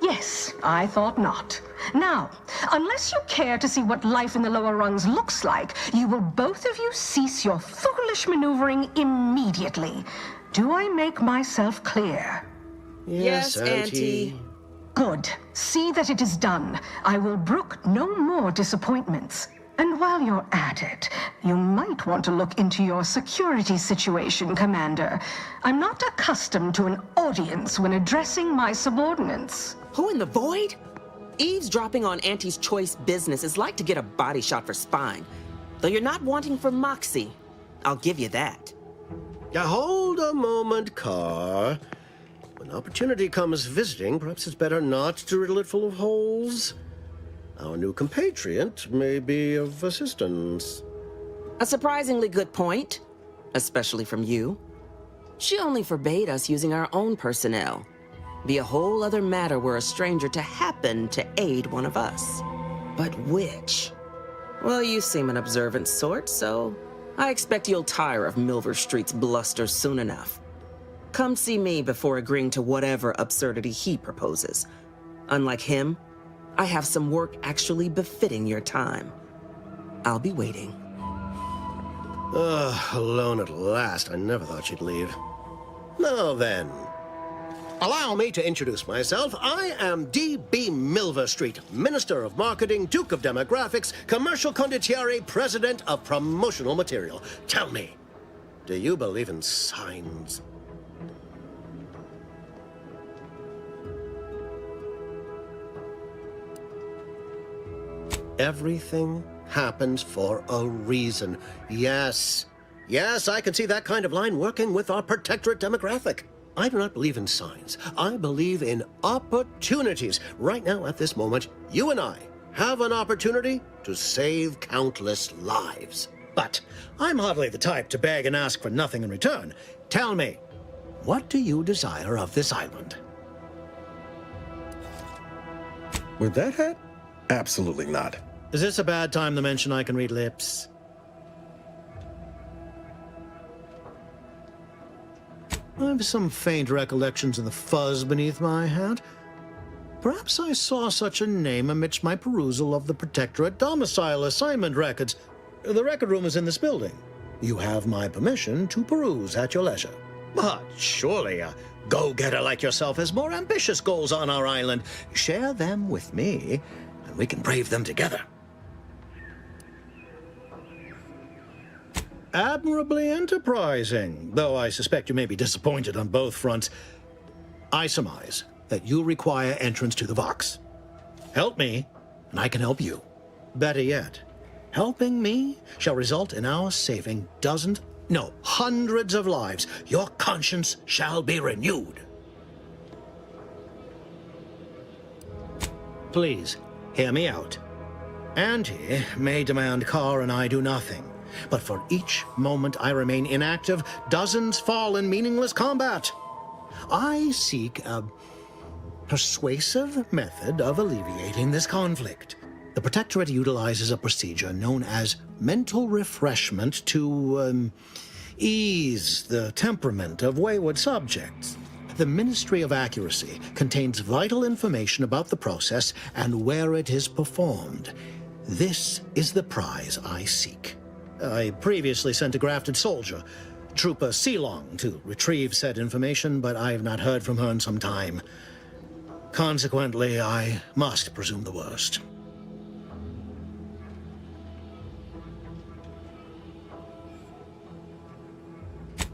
Yes, I thought not. Now, unless you care to see what life in the lower rungs looks like, you will both of you cease your foolish maneuvering immediately. Do I make myself clear? Yes, Auntie. Good. See that it is done. I will brook no more disappointments. And while you're at it, you might want to look into your security situation, Commander. I'm not accustomed to an audience when addressing my subordinates. Who in the void? Eavesdropping on Auntie's choice business is like to get a body shot for spine. Though you're not wanting for moxie. I'll give you that. Now hold a moment, Carr. When opportunity comes visiting, perhaps it's better not to riddle it full of holes. Our new compatriot may be of assistance. A surprisingly good point, especially from you. She only forbade us using our own personnel. Be a whole other matter were a stranger to happen to aid one of us. But which? Well, you seem an observant sort, so I expect you'll tire of Milver Street's bluster soon enough. Come see me before agreeing to whatever absurdity he proposes. Unlike him, I have some work actually befitting your time. I'll be waiting. Alone at last. I never thought she'd leave. Now then, allow me to introduce myself. I am D.B. Milver Street, Minister of Marketing, Duke of Demographics, Commercial Condottiere, President of Promotional Material. Tell me, do you believe in signs? Everything happens for a reason. Yes. Yes, I can see that kind of line working with our Protectorate demographic. I do not believe in signs. I believe in opportunities. Right now, at this moment, you and I have an opportunity to save countless lives. But I'm hardly the type to beg and ask for nothing in return. Tell me, what do you desire of this island? With that hat? Absolutely not. Is this a bad time to mention I can read lips? I've some faint recollections of the fuzz beneath my hat. Perhaps I saw such a name amidst my perusal of the Protectorate domicile assignment records. The record room is in this building. You have my permission to peruse at your leisure. But surely a go-getter like yourself has more ambitious goals on our island. Share them with me, and we can brave them together. Admirably enterprising, though I suspect you may be disappointed on both fronts. I surmise that you require entrance to the Vox. Help me, and I can help you. Better yet, helping me shall result in our saving dozens, no, hundreds of lives. Your conscience shall be renewed. Please, hear me out. Auntie may demand Carr and I do nothing. But for each moment I remain inactive, dozens fall in meaningless combat. I seek a persuasive method of alleviating this conflict. The Protectorate utilizes a procedure known as mental refreshment to ease the temperament of wayward subjects. The Ministry of Accuracy contains vital information about the process and where it is performed. This is the prize I seek. I previously sent a grafted soldier, Trooper Sealong, to retrieve said information, but I have not heard from her in some time. Consequently, I must presume the worst.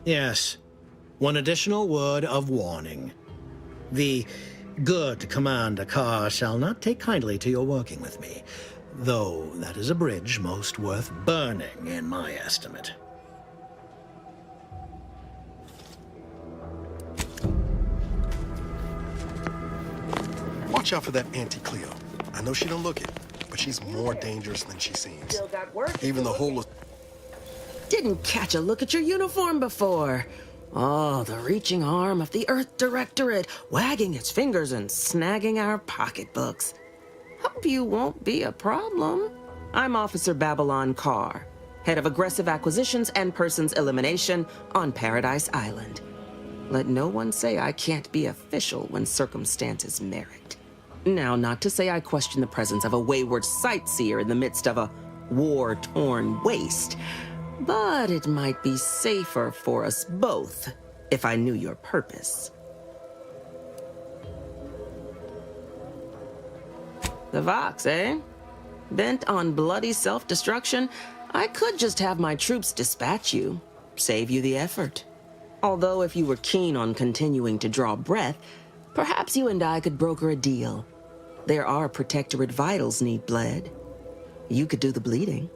Yes, one additional word of warning. The good Commander Carr shall not take kindly to your working with me, though that is a bridge most worth burning in my estimate. Watch out for that Auntie Cleo. I know she don't look it, but she's more dangerous than she seems. Still got work. Even the whole... Didn't catch a look at your uniform before. Oh, the reaching arm of the Earth Directorate, wagging its fingers and snagging our pocketbooks. Hope you won't be a problem. I'm Officer Babylon Carr, head of aggressive acquisitions and persons elimination on Paradise Island. Let no one say I can't be official when circumstances merit. Now, not to say I question the presence of a wayward sightseer in the midst of a war-torn waste, but it might be safer for us both if I knew your purpose. The Vox, eh? Bent on bloody self-destruction? I could just have my troops dispatch you, save you the effort. Although if you were keen on continuing to draw breath, perhaps you and I could broker a deal. There are Protectorate vitals need bled. You could do the bleeding.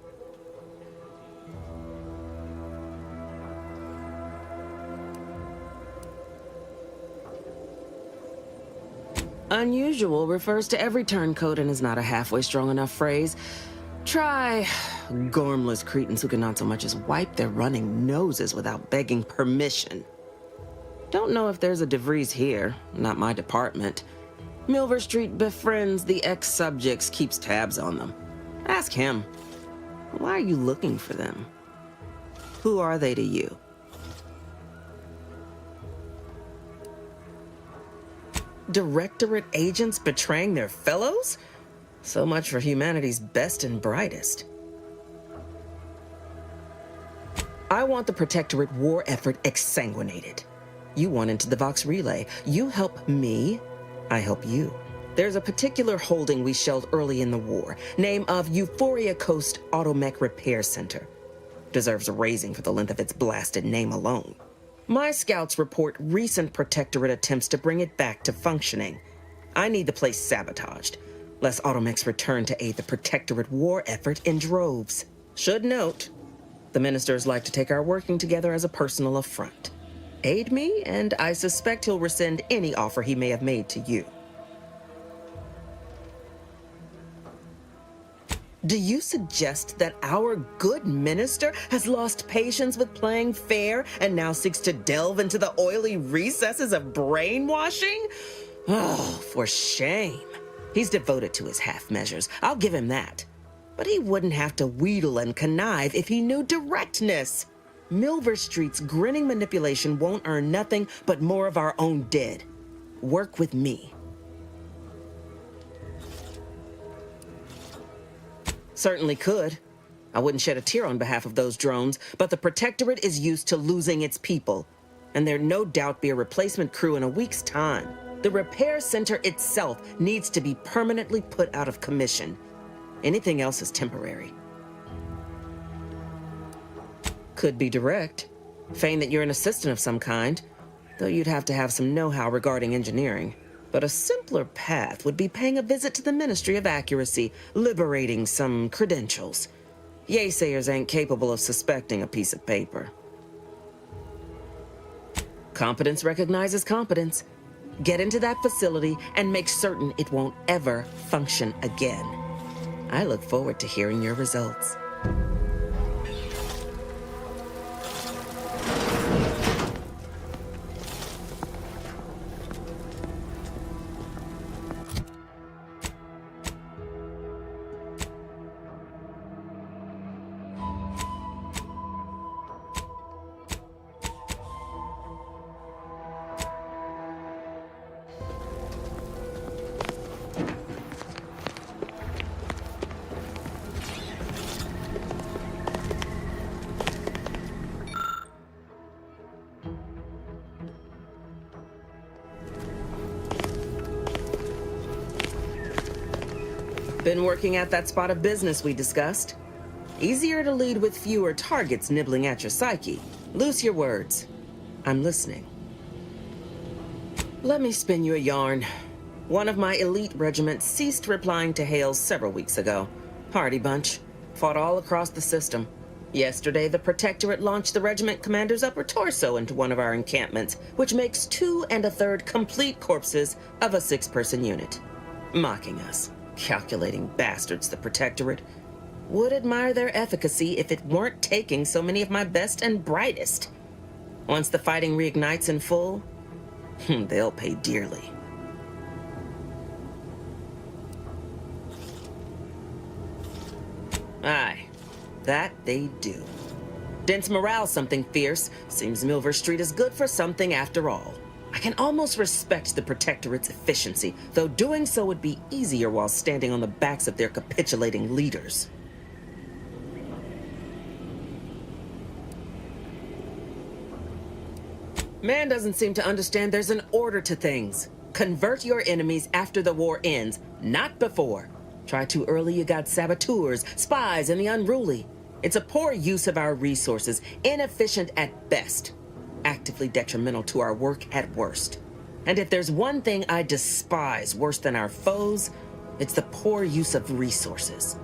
Unusual refers to every turncoat and is not a halfway strong enough phrase. Try gormless cretins who can not so much as wipe their running noses without begging permission. Don't know if there's a DeVries here, not my department. Milver Street befriends the ex-subjects, keeps tabs on them. Ask him. Why are you looking for them? Who are they to you? Directorate agents betraying their fellows? So much for humanity's best and brightest. I want the Protectorate war effort exsanguinated. You want into the Vox Relay. You help me, I help you. There's a particular holding we shelled early in the war. Name of Euphoria Coast Automech Repair Center. Deserves a raising for the length of its blasted name alone. My scouts report recent Protectorate attempts to bring it back to functioning. I need the place sabotaged, lest automechs return to aid the Protectorate war effort in droves. Should note, the ministers like to take our working together as a personal affront. Aid me, and I suspect he'll rescind any offer he may have made to you. Do you suggest that our good minister has lost patience with playing fair and now seeks to delve into the oily recesses of brainwashing? Oh, for shame. He's devoted to his half measures. I'll give him that. But he wouldn't have to wheedle and connive if he knew directness. Milver Street's grinning manipulation won't earn nothing but more of our own dead. Work with me. Certainly could. I wouldn't shed a tear on behalf of those drones, but the Protectorate is used to losing its people. And there'd no doubt be a replacement crew in a week's time. The repair center itself needs to be permanently put out of commission. Anything else is temporary. Could be direct. Feign that you're an assistant of some kind, though you'd have to have some know-how regarding engineering. But a simpler path would be paying a visit to the Ministry of Accuracy, liberating some credentials. Yaysayers ain't capable of suspecting a piece of paper. Competence recognizes competence. Get into that facility and make certain it won't ever function again. I look forward to hearing your results. Been working at that spot of business we discussed. Easier to lead with fewer targets nibbling at your psyche. Loose your words. I'm listening. Let me spin you a yarn. One of my elite regiments ceased replying to hails several weeks ago. Hardy bunch. Fought all across the system. Yesterday, the Protectorate launched the regiment commander's upper torso into one of our encampments, which makes 2 1/3 complete corpses of a 6-person unit. Mocking us. Calculating bastards, the Protectorate. Would admire their efficacy if it weren't taking so many of my best and brightest. Once the fighting reignites in full, they'll pay dearly. Aye, that they do. Dents morale something fierce. Seems Milver Street is good for something after all. I can almost respect the Protectorate's efficiency, though doing so would be easier while standing on the backs of their capitulating leaders. Man doesn't seem to understand there's an order to things. Convert your enemies after the war ends, not before. Try too early, you got saboteurs, spies, and the unruly. It's a poor use of our resources, inefficient at best. Actively detrimental to our work at worst. And if there's one thing I despise worse than our foes, it's the poor use of resources.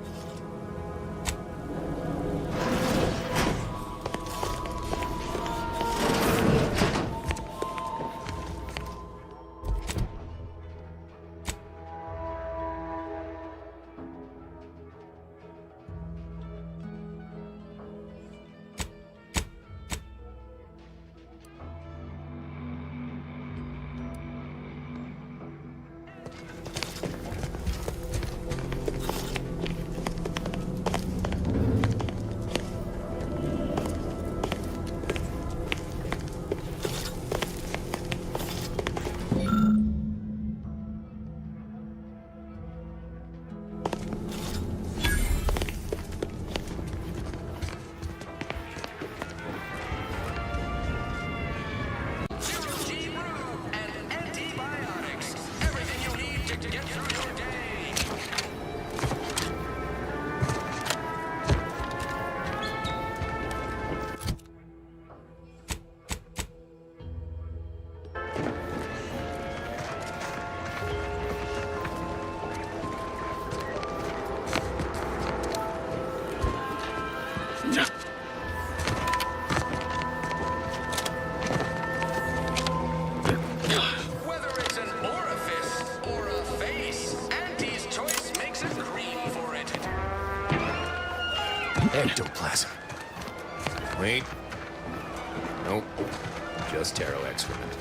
Ectoplasm. Wait. Nope. Just taro excrement.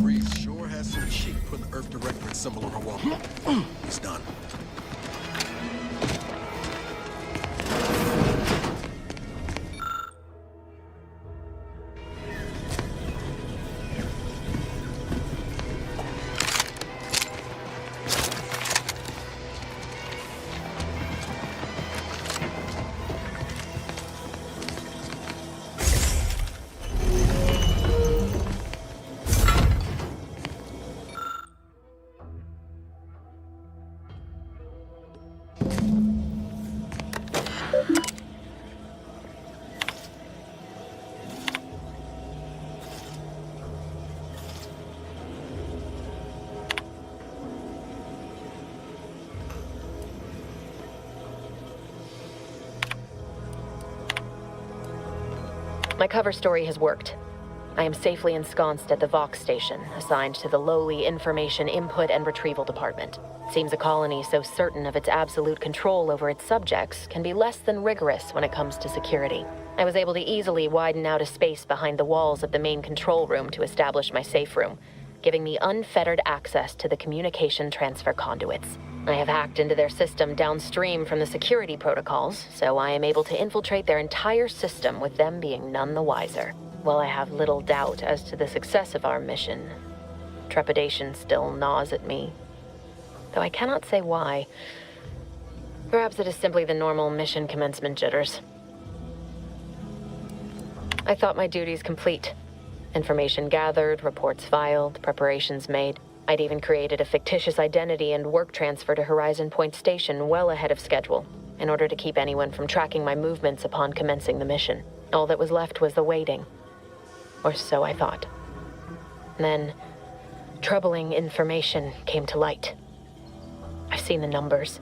Reese sure has some cheek putting the Earth Directorate symbol on her wall. He's done. My cover story has worked. I am safely ensconced at the Vox station, assigned to the lowly Information Input and Retrieval Department. It seems a colony so certain of its absolute control over its subjects can be less than rigorous when it comes to security. I was able to easily widen out a space behind the walls of the main control room to establish my safe room, giving me unfettered access to the communication transfer conduits. I have hacked into their system downstream from the security protocols, so I am able to infiltrate their entire system with them being none the wiser. While I have little doubt as to the success of our mission, trepidation still gnaws at me, though I cannot say why. Perhaps it is simply the normal mission commencement jitters. I thought my duties complete. Information gathered, reports filed, preparations made. I'd even created a fictitious identity and work transfer to Horizon Point Station well ahead of schedule, in order to keep anyone from tracking my movements upon commencing the mission. All that was left was the waiting. Or so I thought. Then, troubling information came to light. I've seen the numbers.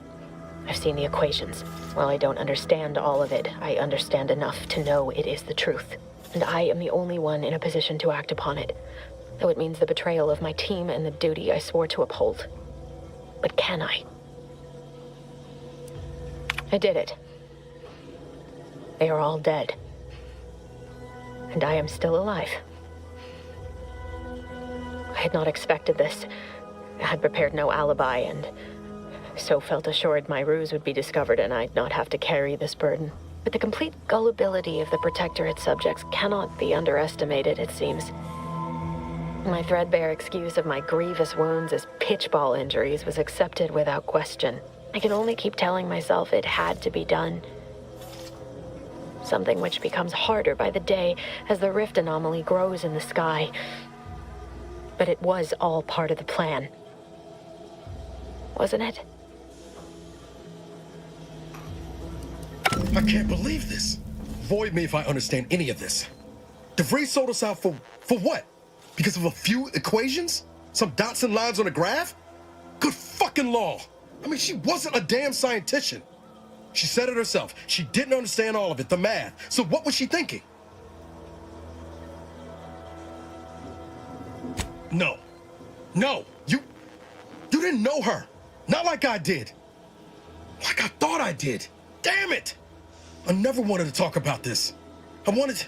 I've seen the equations. While I don't understand all of it, I understand enough to know it is the truth. And I am the only one in a position to act upon it, though it means the betrayal of my team and the duty I swore to uphold. But can I? I did it. They are all dead. And I am still alive. I had not expected this. I had prepared no alibi, and so felt assured my ruse would be discovered and I'd not have to carry this burden. But the complete gullibility of the Protectorate subjects cannot be underestimated, it seems. My threadbare excuse of my grievous wounds as pitchball injuries was accepted without question. I can only keep telling myself it had to be done. Something which becomes harder by the day as the rift anomaly grows in the sky. But it was all part of the plan. Wasn't it? I can't believe this. Void me if I understand any of this. DeVries sold us out for what? Because of a few equations? Some dots and lines on a graph? Good fucking law. I mean, she wasn't a damn scientician. She said it herself. She didn't understand all of it, the math. So what was she thinking? No. No. You didn't know her. Not like I did. Like I thought I did. Damn it. I never wanted to talk about this. I wanted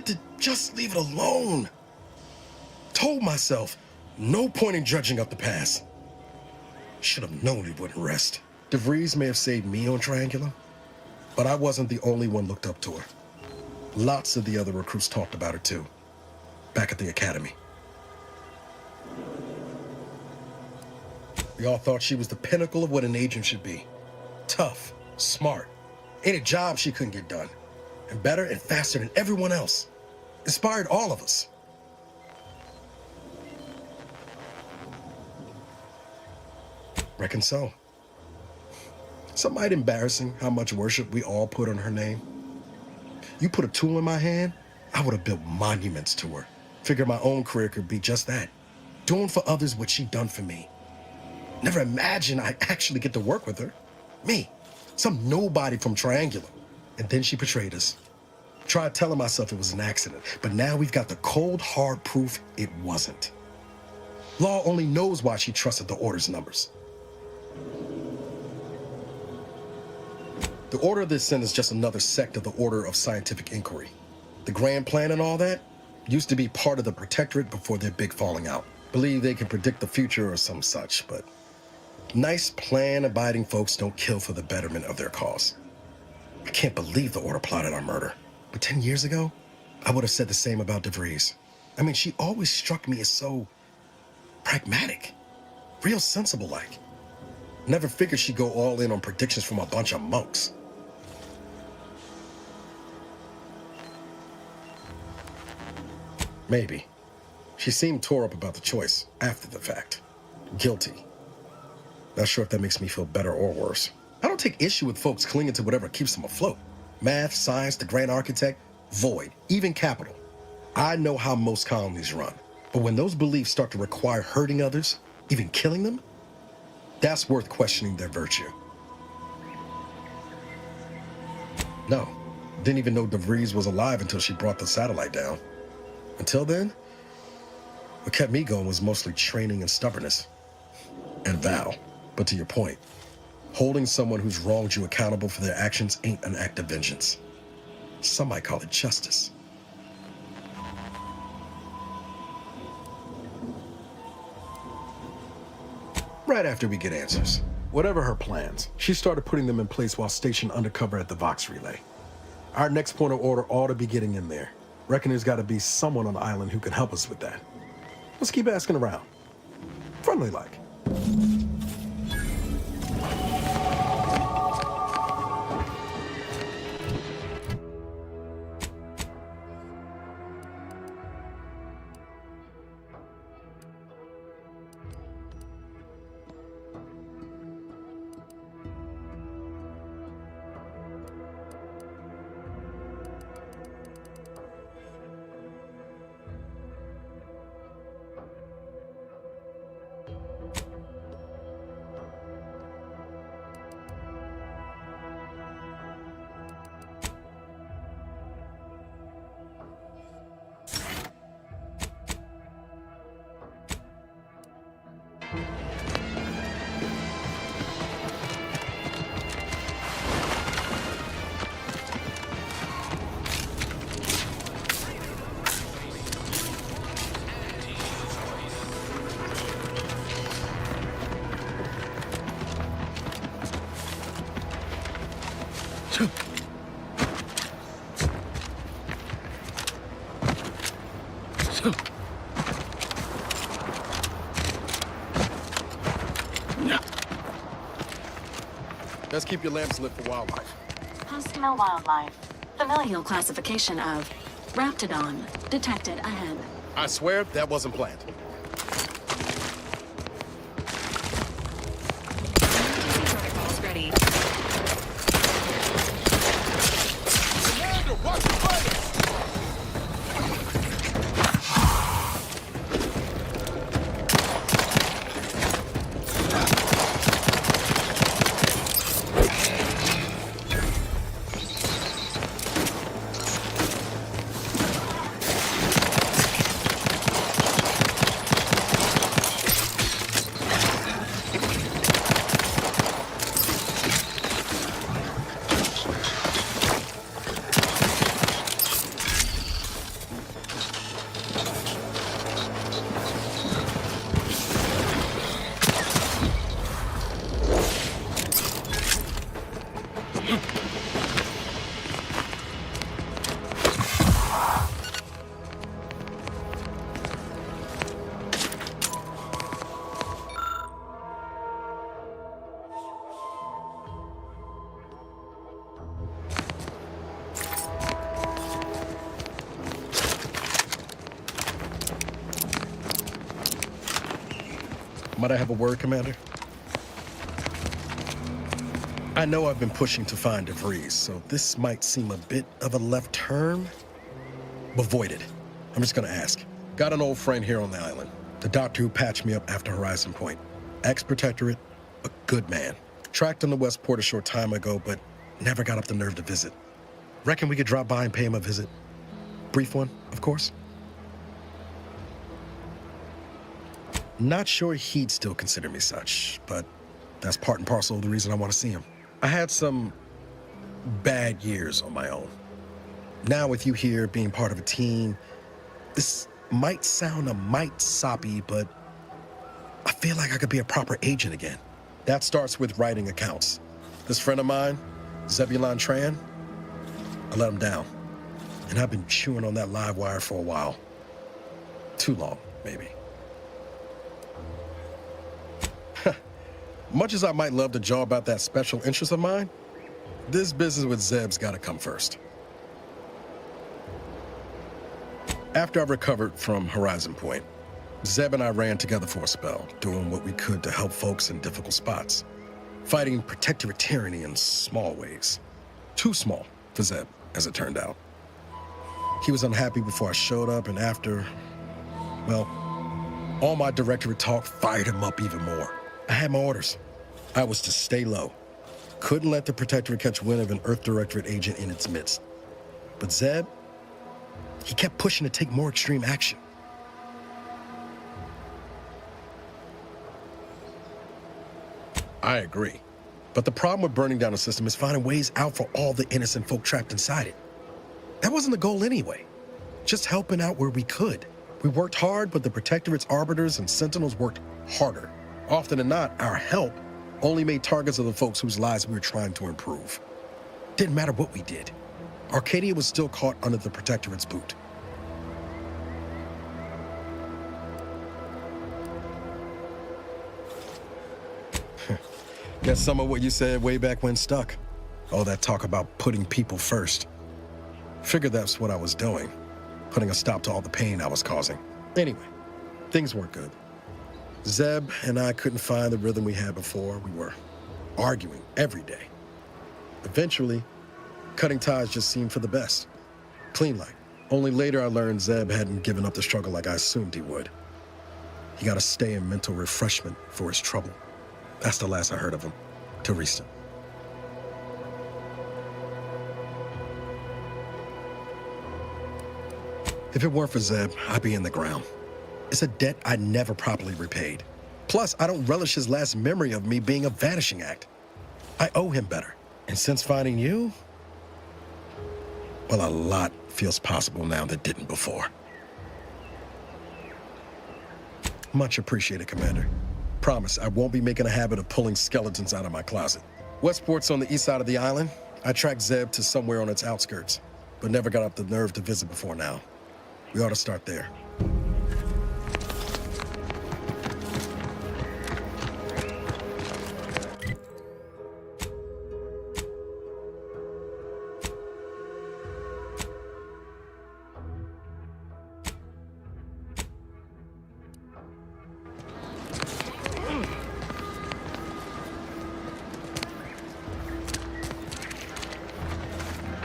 to just leave it alone. Told myself, no point in judging up the past. Should have known he wouldn't rest. DeVries may have saved me on Triangulum, but I wasn't the only one looked up to her. Lots of the other recruits talked about her too, back at the academy. We all thought she was the pinnacle of what an agent should be. Tough, smart, ain't a job she couldn't get done. And better and faster than everyone else. Inspired all of us. Reckon so. It's might embarrassing how much worship we all put on her name. You put a tool in my hand, I would have built monuments to her. Figured my own career could be just that. Doing for others what she done for me. Never imagined I'd actually get to work with her. Me, some nobody from Triangulum. And then she betrayed us. Tried telling myself it was an accident, but now we've got the cold, hard proof it wasn't. Law only knows why she trusted the Order's numbers. The Order of the Ascent is just another sect of the Order of Scientific Inquiry. The grand plan and all that used to be part of the Protectorate before their big falling out. Believe they can predict the future or some such, but nice plan-abiding folks don't kill for the betterment of their cause. I can't believe the Order plotted our murder. But 10 years ago, I would have said the same about DeVries. I mean, she always struck me as so pragmatic, real sensible-like. Never figured she'd go all in on predictions from a bunch of monks. Maybe. She seemed tore up about the choice after the fact. Guilty. Not sure if that makes me feel better or worse. I don't take issue with folks clinging to whatever keeps them afloat. Math, science, the grand architect, void, even capital. I know how most colonies run. But when those beliefs start to require hurting others, even killing them, that's worth questioning their virtue. No, didn't even know DeVries was alive until she brought the satellite down. Until then, what kept me going was mostly training and stubbornness. And Val. But to your point, holding someone who's wronged you accountable for their actions ain't an act of vengeance. Some might call it justice. Right after we get answers, whatever her plans, she started putting them in place while stationed undercover at the Vox Relay. Our next point of order ought to be getting in there. Reckon there's got to be someone on the island who can help us with that. Let's keep asking around. Friendly-like. Let's keep your lamps lit for wildlife. Post-mill wildlife. Familial classification of Raptidon detected ahead. I swear that wasn't planned. Protocols ready. Commander, watch the fire! Might I have a word, Commander? I know I've been pushing to find DeVries, so this might seem a bit of a left turn, but void it. I'm just gonna ask. Got an old friend here on the island. The doctor who patched me up after Horizon Point. Ex-protectorate, a good man. Tracked him to Westport a short time ago, but never got up the nerve to visit. Reckon we could drop by and pay him a visit? Brief one, of course. Not sure he'd still consider me such, but that's part and parcel of the reason I want to see him. I had some bad years on my own. Now with you here being part of a team, this might sound a mite soppy, but I feel like I could be a proper agent again. That starts with writing accounts. This friend of mine, Zebulon Tran, I let him down. And I've been chewing on that live wire for a while. Too long, maybe. Much as I might love to jaw about that special interest of mine, this business with Zeb's gotta come first. After I recovered from Horizon Point, Zeb and I ran together for a spell, doing what we could to help folks in difficult spots. Fighting protectorate tyranny in small ways. Too small for Zeb, as it turned out. He was unhappy before I showed up, and after, well, all my directorate talk fired him up even more. I had my orders. I was to stay low. Couldn't let the Protectorate catch wind of an Earth Directorate agent in its midst. But Zeb, he kept pushing to take more extreme action. I agree. But the problem with burning down a system is finding ways out for all the innocent folk trapped inside it. That wasn't the goal anyway. Just helping out where we could. We worked hard, but the Protectorate's arbiters and sentinels worked harder. Often than not, our help only made targets of the folks whose lives we were trying to improve. Didn't matter what we did. Arcadia was still caught under the Protectorate's boot. Guess some of what you said way back when stuck. All that talk about putting people first. Figured that's what I was doing. Putting a stop to all the pain I was causing. Anyway, things weren't good. Zeb and I couldn't find the rhythm we had before. We were arguing every day. Eventually, cutting ties just seemed for the best. Clean like. Only later I learned Zeb hadn't given up the struggle like I assumed he would. He got to stay in mental refreshment for his trouble. That's the last I heard of him, till recent. If it weren't for Zeb, I'd be in the ground. It's a debt I never properly repaid. Plus, I don't relish his last memory of me being a vanishing act. I owe him better. And since finding you, well, a lot feels possible now that didn't before. Much appreciated, Commander. Promise, I won't be making a habit of pulling skeletons out of my closet. Westport's on the east side of the island. I tracked Zeb to somewhere on its outskirts, but never got up the nerve to visit before now. We ought to start there.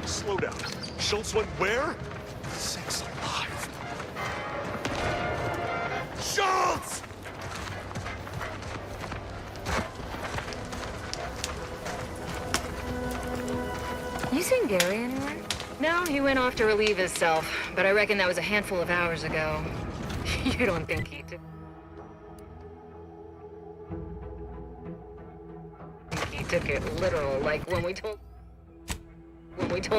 Slow down. Schultz went where? Sakes alive. Schultz! You seen Gary anywhere? No, he went off to relieve himself, but I reckon that was a handful of hours ago. You don't think he took... He took it literal, like when we told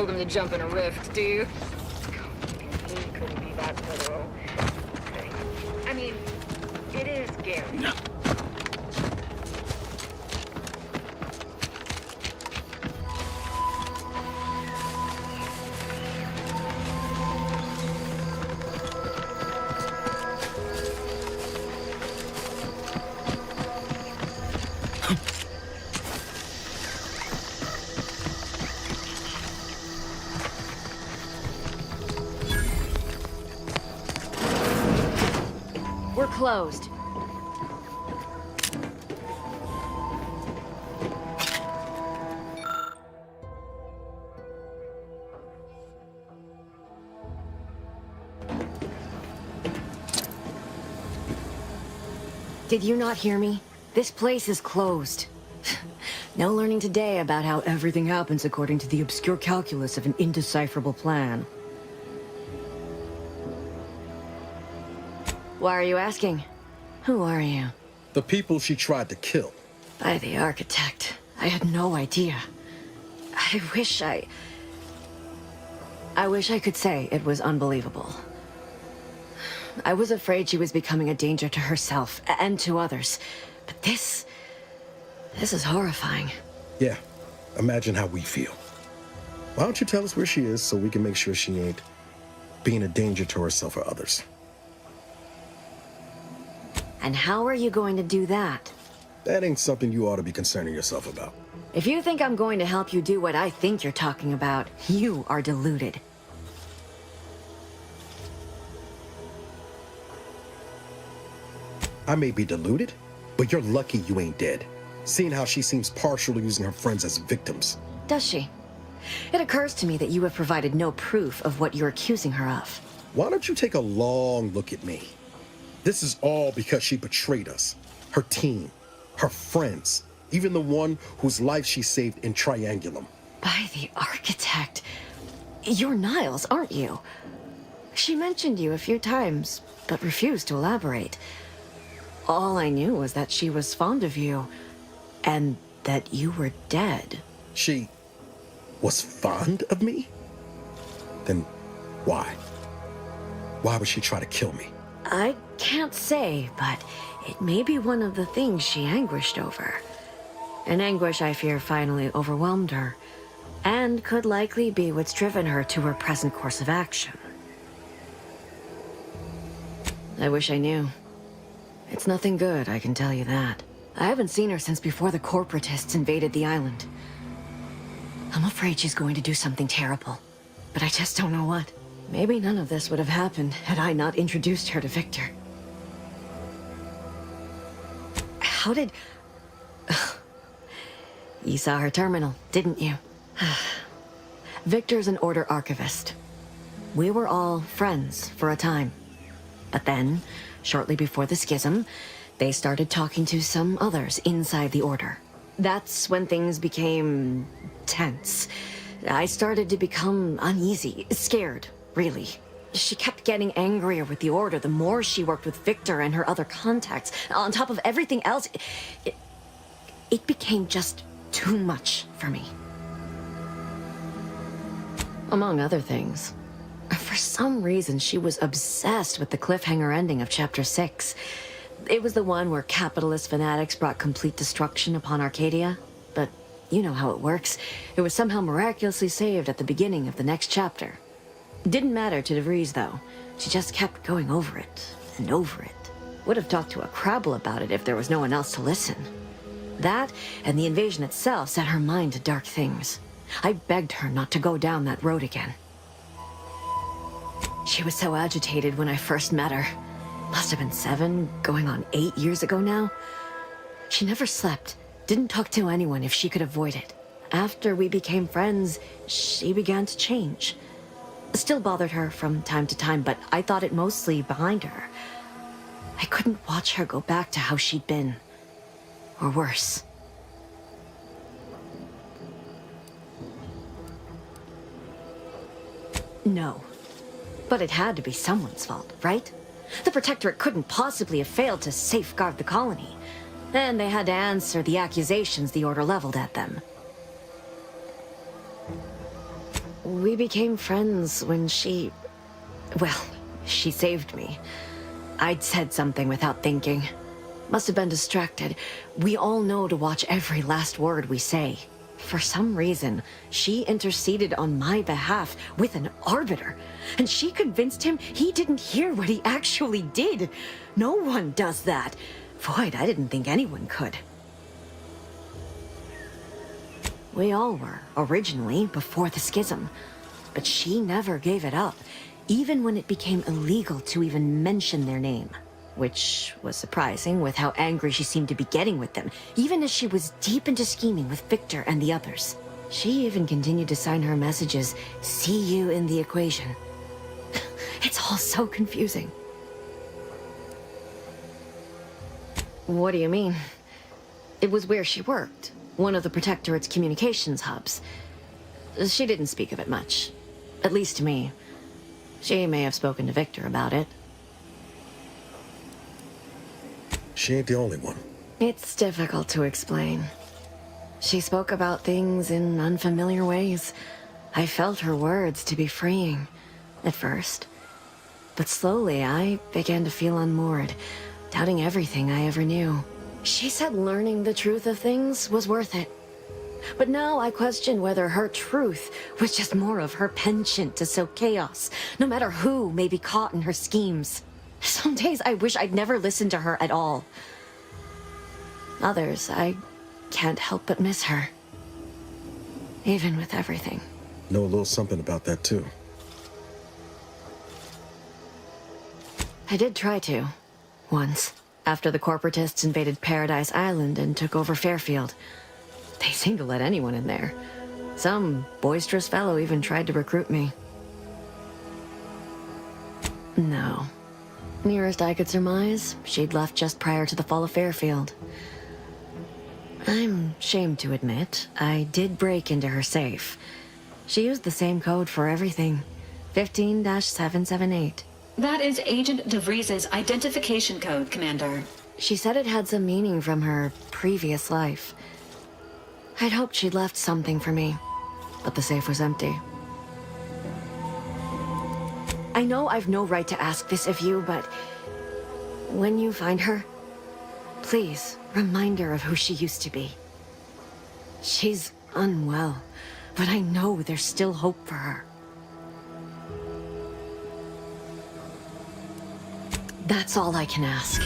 him to jump in a rift, do you? He couldn't be that literal. I mean, it is Gary. No. We're closed. Did you not hear me? This place is closed. No learning today about how everything happens according to the obscure calculus of an indecipherable plan. Why are you asking? Who are you? The people she tried to kill. By the architect. I had no idea. I wish I could say it was unbelievable. I was afraid she was becoming a danger to herself and to others. But this is horrifying. Yeah, imagine how we feel. Why don't you tell us where she is so we can make sure she ain't being a danger to herself or others? And how are you going to do that? That ain't something you ought to be concerning yourself about. If you think I'm going to help you do what I think you're talking about, you are deluded. I may be deluded, but you're lucky you ain't dead. Seeing how she seems partial to using her friends as victims. Does she? It occurs to me that you have provided no proof of what you're accusing her of. Why don't you take a long look at me? This is all because she betrayed us. Her team, her friends, even the one whose life she saved in Triangulum. By the architect. You're Niles, aren't you? She mentioned you a few times, but refused to elaborate. All I knew was that she was fond of you, and that you were dead. She was fond of me? Then why? Why would she try to kill me? I can't say, but it may be one of the things she anguished over. An anguish I fear finally overwhelmed her, and could likely be what's driven her to her present course of action. I wish I knew. It's nothing good, I can tell you that. I haven't seen her since before the corporatists invaded the island. I'm afraid she's going to do something terrible, but I just don't know what. Maybe none of this would have happened had I not introduced her to Victor. How did... You saw her terminal, didn't you? Victor's an Order archivist. We were all friends for a time. But then, shortly before the schism, they started talking to some others inside the Order. That's when things became tense. I started to become uneasy, scared, really. She kept getting angrier with the Order the more she worked with Victor and her other contacts. On top of everything else, it became just too much for me. Among other things. For some reason, she was obsessed with the cliffhanger ending of Chapter 6. It was the one where capitalist fanatics brought complete destruction upon Arcadia. But you know how it works. It was somehow miraculously saved at the beginning of the next chapter. Didn't matter to DeVries, though. She just kept going over it and over it. Would have talked to a Crabble about it if there was no one else to listen. That, and the invasion itself, set her mind to dark things. I begged her not to go down that road again. She was so agitated when I first met her. Must have been 7, going on 8 years ago now. She never slept, didn't talk to anyone if she could avoid it. After we became friends, she began to change. Still bothered her from time to time, but I thought it mostly behind her. I couldn't watch her go back to how she'd been. Or worse. No. But it had to be someone's fault, right? The Protectorate couldn't possibly have failed to safeguard the colony. And they had to answer the accusations the Order leveled at them. We became friends when she... Well, she saved me. I'd said something without thinking. Must have been distracted. We all know to watch every last word we say. For some reason, she interceded on my behalf with an arbiter, and she convinced him he didn't hear what he actually did. No one does that. Void, I didn't think anyone could. We all were, originally, before the schism. But she never gave it up, even when it became illegal to even mention their name. Which was surprising with how angry she seemed to be getting with them, even as she was deep into scheming with Victor and the others. She even continued to sign her messages, "See you in the equation." It's all so confusing. What do you mean? It was where she worked, one of the Protectorate's communications hubs. She didn't speak of it much, at least to me. She may have spoken to Victor about it. She ain't the only one. It's difficult to explain. She spoke about things in unfamiliar ways. I felt her words to be freeing, at first. But slowly, I began to feel unmoored, doubting everything I ever knew. She said learning the truth of things was worth it. But now I question whether her truth was just more of her penchant to sow chaos, no matter who may be caught in her schemes. Some days I wish I'd never listened to her at all. Others, I can't help but miss her. Even with everything. Know a little something about that, too. I did try to. Once. After the corporatists invaded Paradise Island and took over Fairfield. They seemed to let anyone in there. Some boisterous fellow even tried to recruit me. No. Nearest I could surmise, she'd left just prior to the fall of Fairfield. I'm ashamed to admit, I did break into her safe. She used the same code for everything. 15-778. That is Agent DeVries's identification code, Commander. She said it had some meaning from her previous life. I'd hoped she'd left something for me, but the safe was empty. I know I've no right to ask this of you, but when you find her, please remind her of who she used to be. She's unwell, but I know there's still hope for her. That's all I can ask.